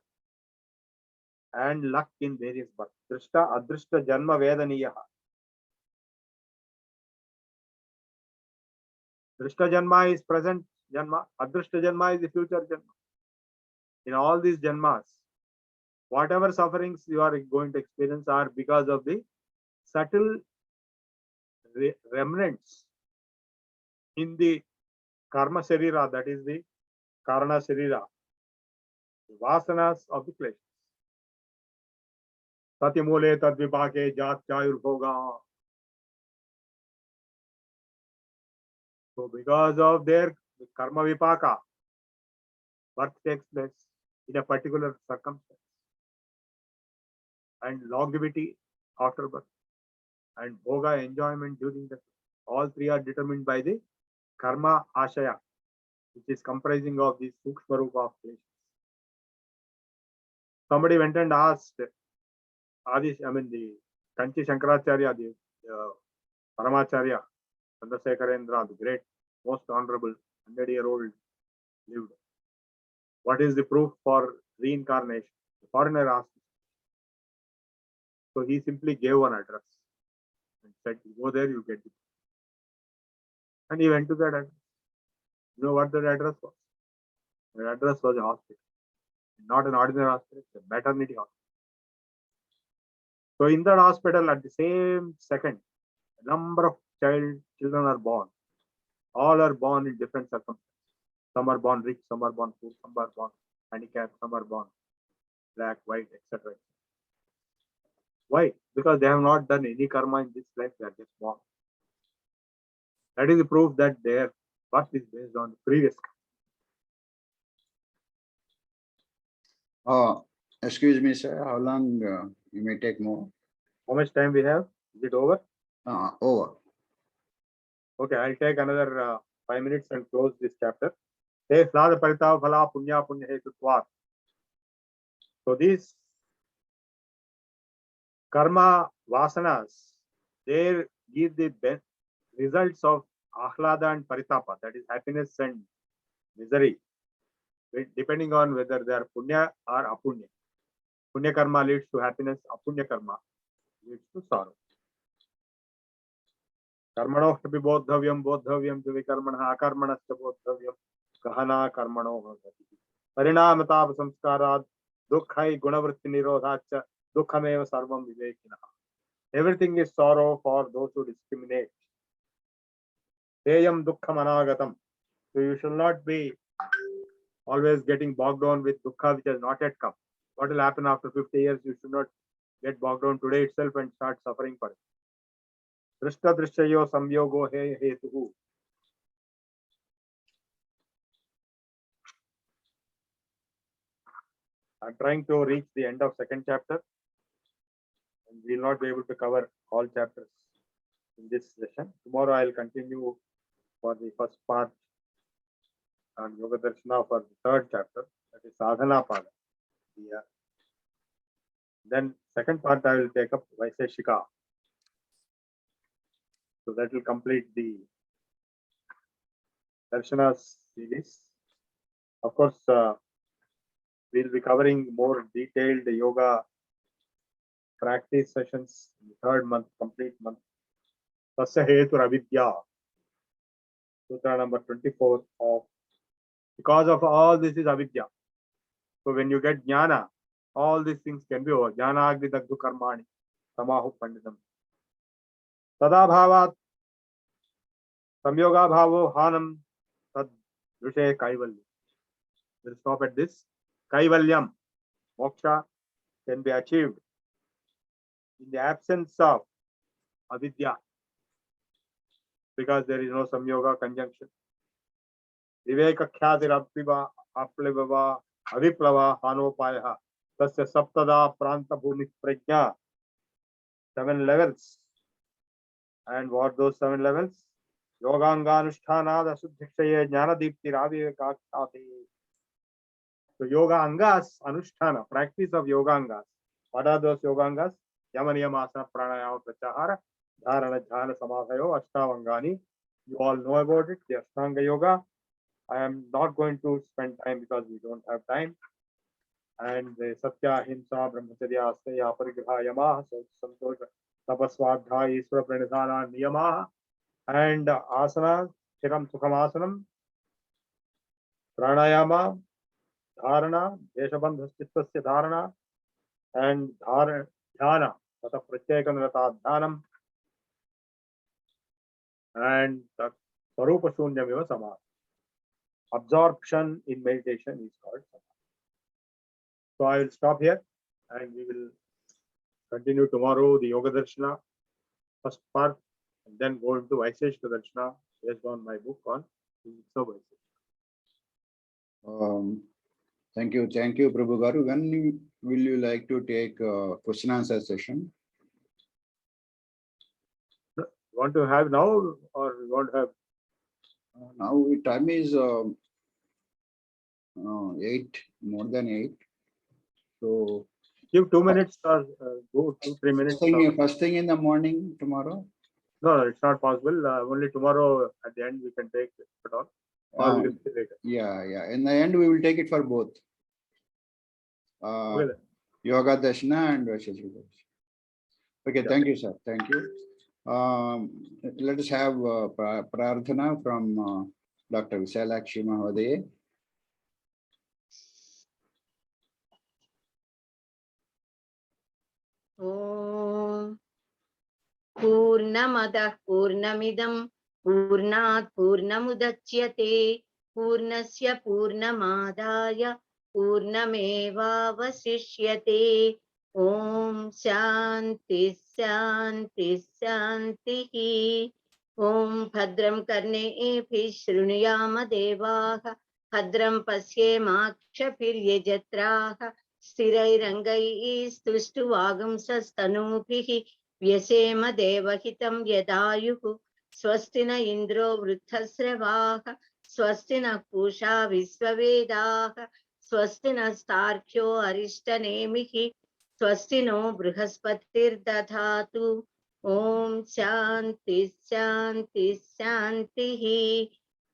and luck in various births. Drishta adrishta janma vedaniya. Drishta janma is present janma, adrishta janma is the future janma. In all these janmas, whatever sufferings you are going to experience are because of the subtle remnants in the karma sharira, that is the karana sharira, the vasanas of the kleshas. Satyamule tadvipake jat chayurbhoga. So because of their karma vipaka, birth takes place in a particular circumstance, and longevity after birth, and bhoga, enjoyment during the, all three are determined by the karma ashaya, which is comprising of the sukshma rupa of kleshas. Somebody went and asked the Kanchi Shankaracharya, the Paramacharya, Chandrasekharendra, the great, most honorable 100-year-old lived. What is the proof for reincarnation? The foreigner asked. So he simply gave one address and said, you go there, you get it. And he went to that address. You know what that address was? The address was a hospital. Not an ordinary hospital, it's a maternity hospital. So in that hospital, at the same second, a number of children are born. All are born in different circumstances. Some are born rich, some are born poor, some are born handicapped, some are born black, white, etc. Why? Because they have not done any karma in this life, they are just born. That is the proof that their birth is based on the previous karma.
Excuse me, sir. How long you may take more?
How much time we have? Is it over?
Over.
Okay, I'll take another 5 minutes and close this chapter. So these karma vasanas, they give the best results of ahlada and paritapa, that is happiness and misery, depending on whether they are punya or apunya. Punya karma leads to happiness, apunya karma leads to sorrow. Karmano hapi bodhavyam bodhavyam vikarmana akarmanascha bodhavyam kahana karmano bhavati. Parinamata samskarat dukkhai gunavritti nirodhacha dukkhameva sarvam vivekina. Everything is sorrow for those who discriminate. Teyam dukkham anagatam. So you should not be always getting bogged down with dukkha which has not yet come. What will happen after 50 years? You should not get bogged down today itself and start suffering for it. Drishta drishtayo samyogo he hetuhu. I'm trying to reach the end of second chapter, and we will not be able to cover all chapters in this session. Tomorrow I'll continue for the first part and Yoga Darshana for the third chapter, that is Sadhana Pada. Yeah. Then second part I will take up Vaiseshika. So that will complete the Darshanas series. Of course, we'll be covering more detailed yoga practice sessions in the third month, complete month. Tasya Hetur Avidya, Sutra number 24 of because of all this is avidya. So when you get jnana, all these things can be over. Jnana agni dagdu karmani, tamahu pandidam. Tada bhavat, samyoga bhavo hanam, tad drishe kaivalya. We'll stop at this. Kaivalyam, moksha can be achieved in the absence of avidya, because there is no samyoga conjunction. Viveka khyātir aplivava aviplava hanopaya tasya saptada pranta bhumi prajna. 7 levels. And what those 7 levels? Yoganganushthanada suddhikshaya jnanadipti ravivekakshati. So yoga angas, anusthana, practice of yoga angas. What are those yoga angas? Yamaniyama pranayama pratyahara dharana dhyana samadhayo ashtavangani. You all know about it, the Ashtanga yoga. I am not going to spend time because we don't have time. And the Satya, Himsa, Brahmacharya, Asteya, Parigraha, Yamaha, Santosha, Tapaswadha, Iswara, Pranidhana, Niyamaha, and Asana, Chiram Sukham Asanam, Pranayama, Dharana, Deshabandha Chittasya Dharana, and Dhyana, Tata Pratyekanrata Dhanam, and Sarupa Shunyamiva Samadhi. Absorption in meditation is called Samadhi. So I will stop here and we will continue tomorrow the Yoga Darshana first part and then go into Vaiseshika Darshana based on my book on physics of Vaiseshika.
Thank you, Prabhu Garu. When will you like to take question answer session?
You want to have now or you want to have?
Now time is 8, more than 8. So
Give 2 minutes or go 2-3 minutes.
First thing in the morning tomorrow?
No, it's not possible. Only tomorrow at the end we can take it at all. Or we will see later.
Yeah. In the end, we will take it for both.
Okay,
Yoga Darshana and Vaiseshika Darshana. Okay, thank you, sir. Thank you. Let us have prarthana from Dr. Visalakshi Mahodaya.
Om Purnamadah Purnamidam Purnat Purnamudachyate Purnasya Purnamadaya Purnameva Vasishyate. Om Shanti Shanti Shanti. Om Bhadram Karneebhi Shrunuyama Devaha Bhadram Pasyemakshaphiryajatraha Sthirairangai Stushtuvagamsastanubhihi Vyasema Devahitam Yadayuhu Swastina Indro Vruthasravaha Swastina Pusha Visvavedaha Swastina Starkyo Arishtanemihi Swastino Brihaspati'r Dadhatu. Om Shanti Shanti Shanti.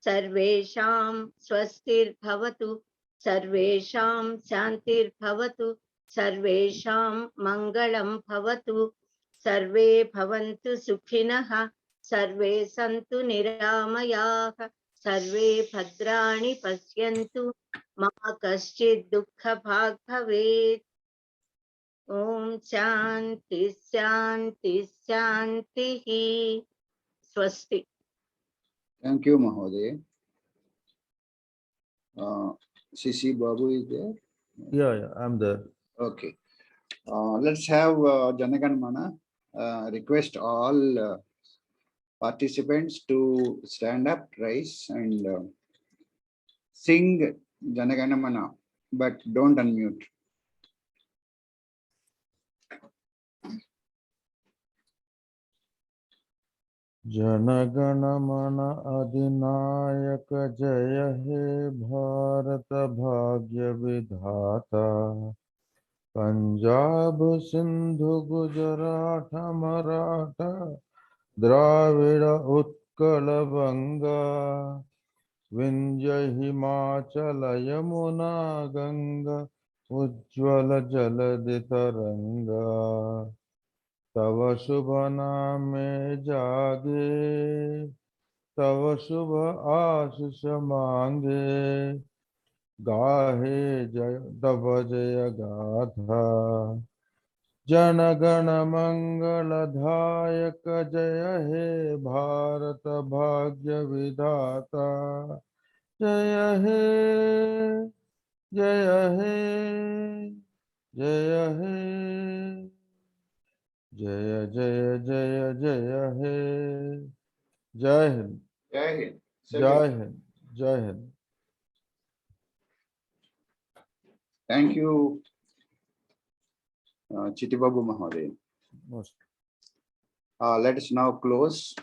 Sarvesham Swastir Bhavatu. Sarvesham Shantir Bhavatu. Sarvesham Mangalam Bhavatu. Sarve Bhavantu Sukhinaha. Sarve Santu Niramayaha. Sarve Bhadrani Pasyantu. Ma Kaschid Dukkha Bhag Bhavet. Om Shanti Shanti Shanti. Swasti.
Thank you, Mahodaya. CC Babu is there?
Yeah, I'm there.
Okay. Let's have Janaganmana. Request all participants to stand up, rise, and sing Janaganmana, but don't unmute.
जनगण मन अधिनायक जय हे भारत भाग्य विधाता पंजाब सिंधु गुजरात मराठा द्राविड़ उत्कल बंगा विंध्य हिमाचल यमुना गंगा उज्ज्वल जलधि तरंगा तव शुभ नामे जागे तव शुभ आशीष मांगे गाहे जय तव जय गाथा जनगण मंगलदायक जय हे भारत भाग्य विधाता जय हे जय हे जय हे जय जय जय जय हे जय हिंद
Jai Hind.
जय हिंद जय Hind
Thank you, Chitibabu Mahoday.
नमस्कार
Let us now close.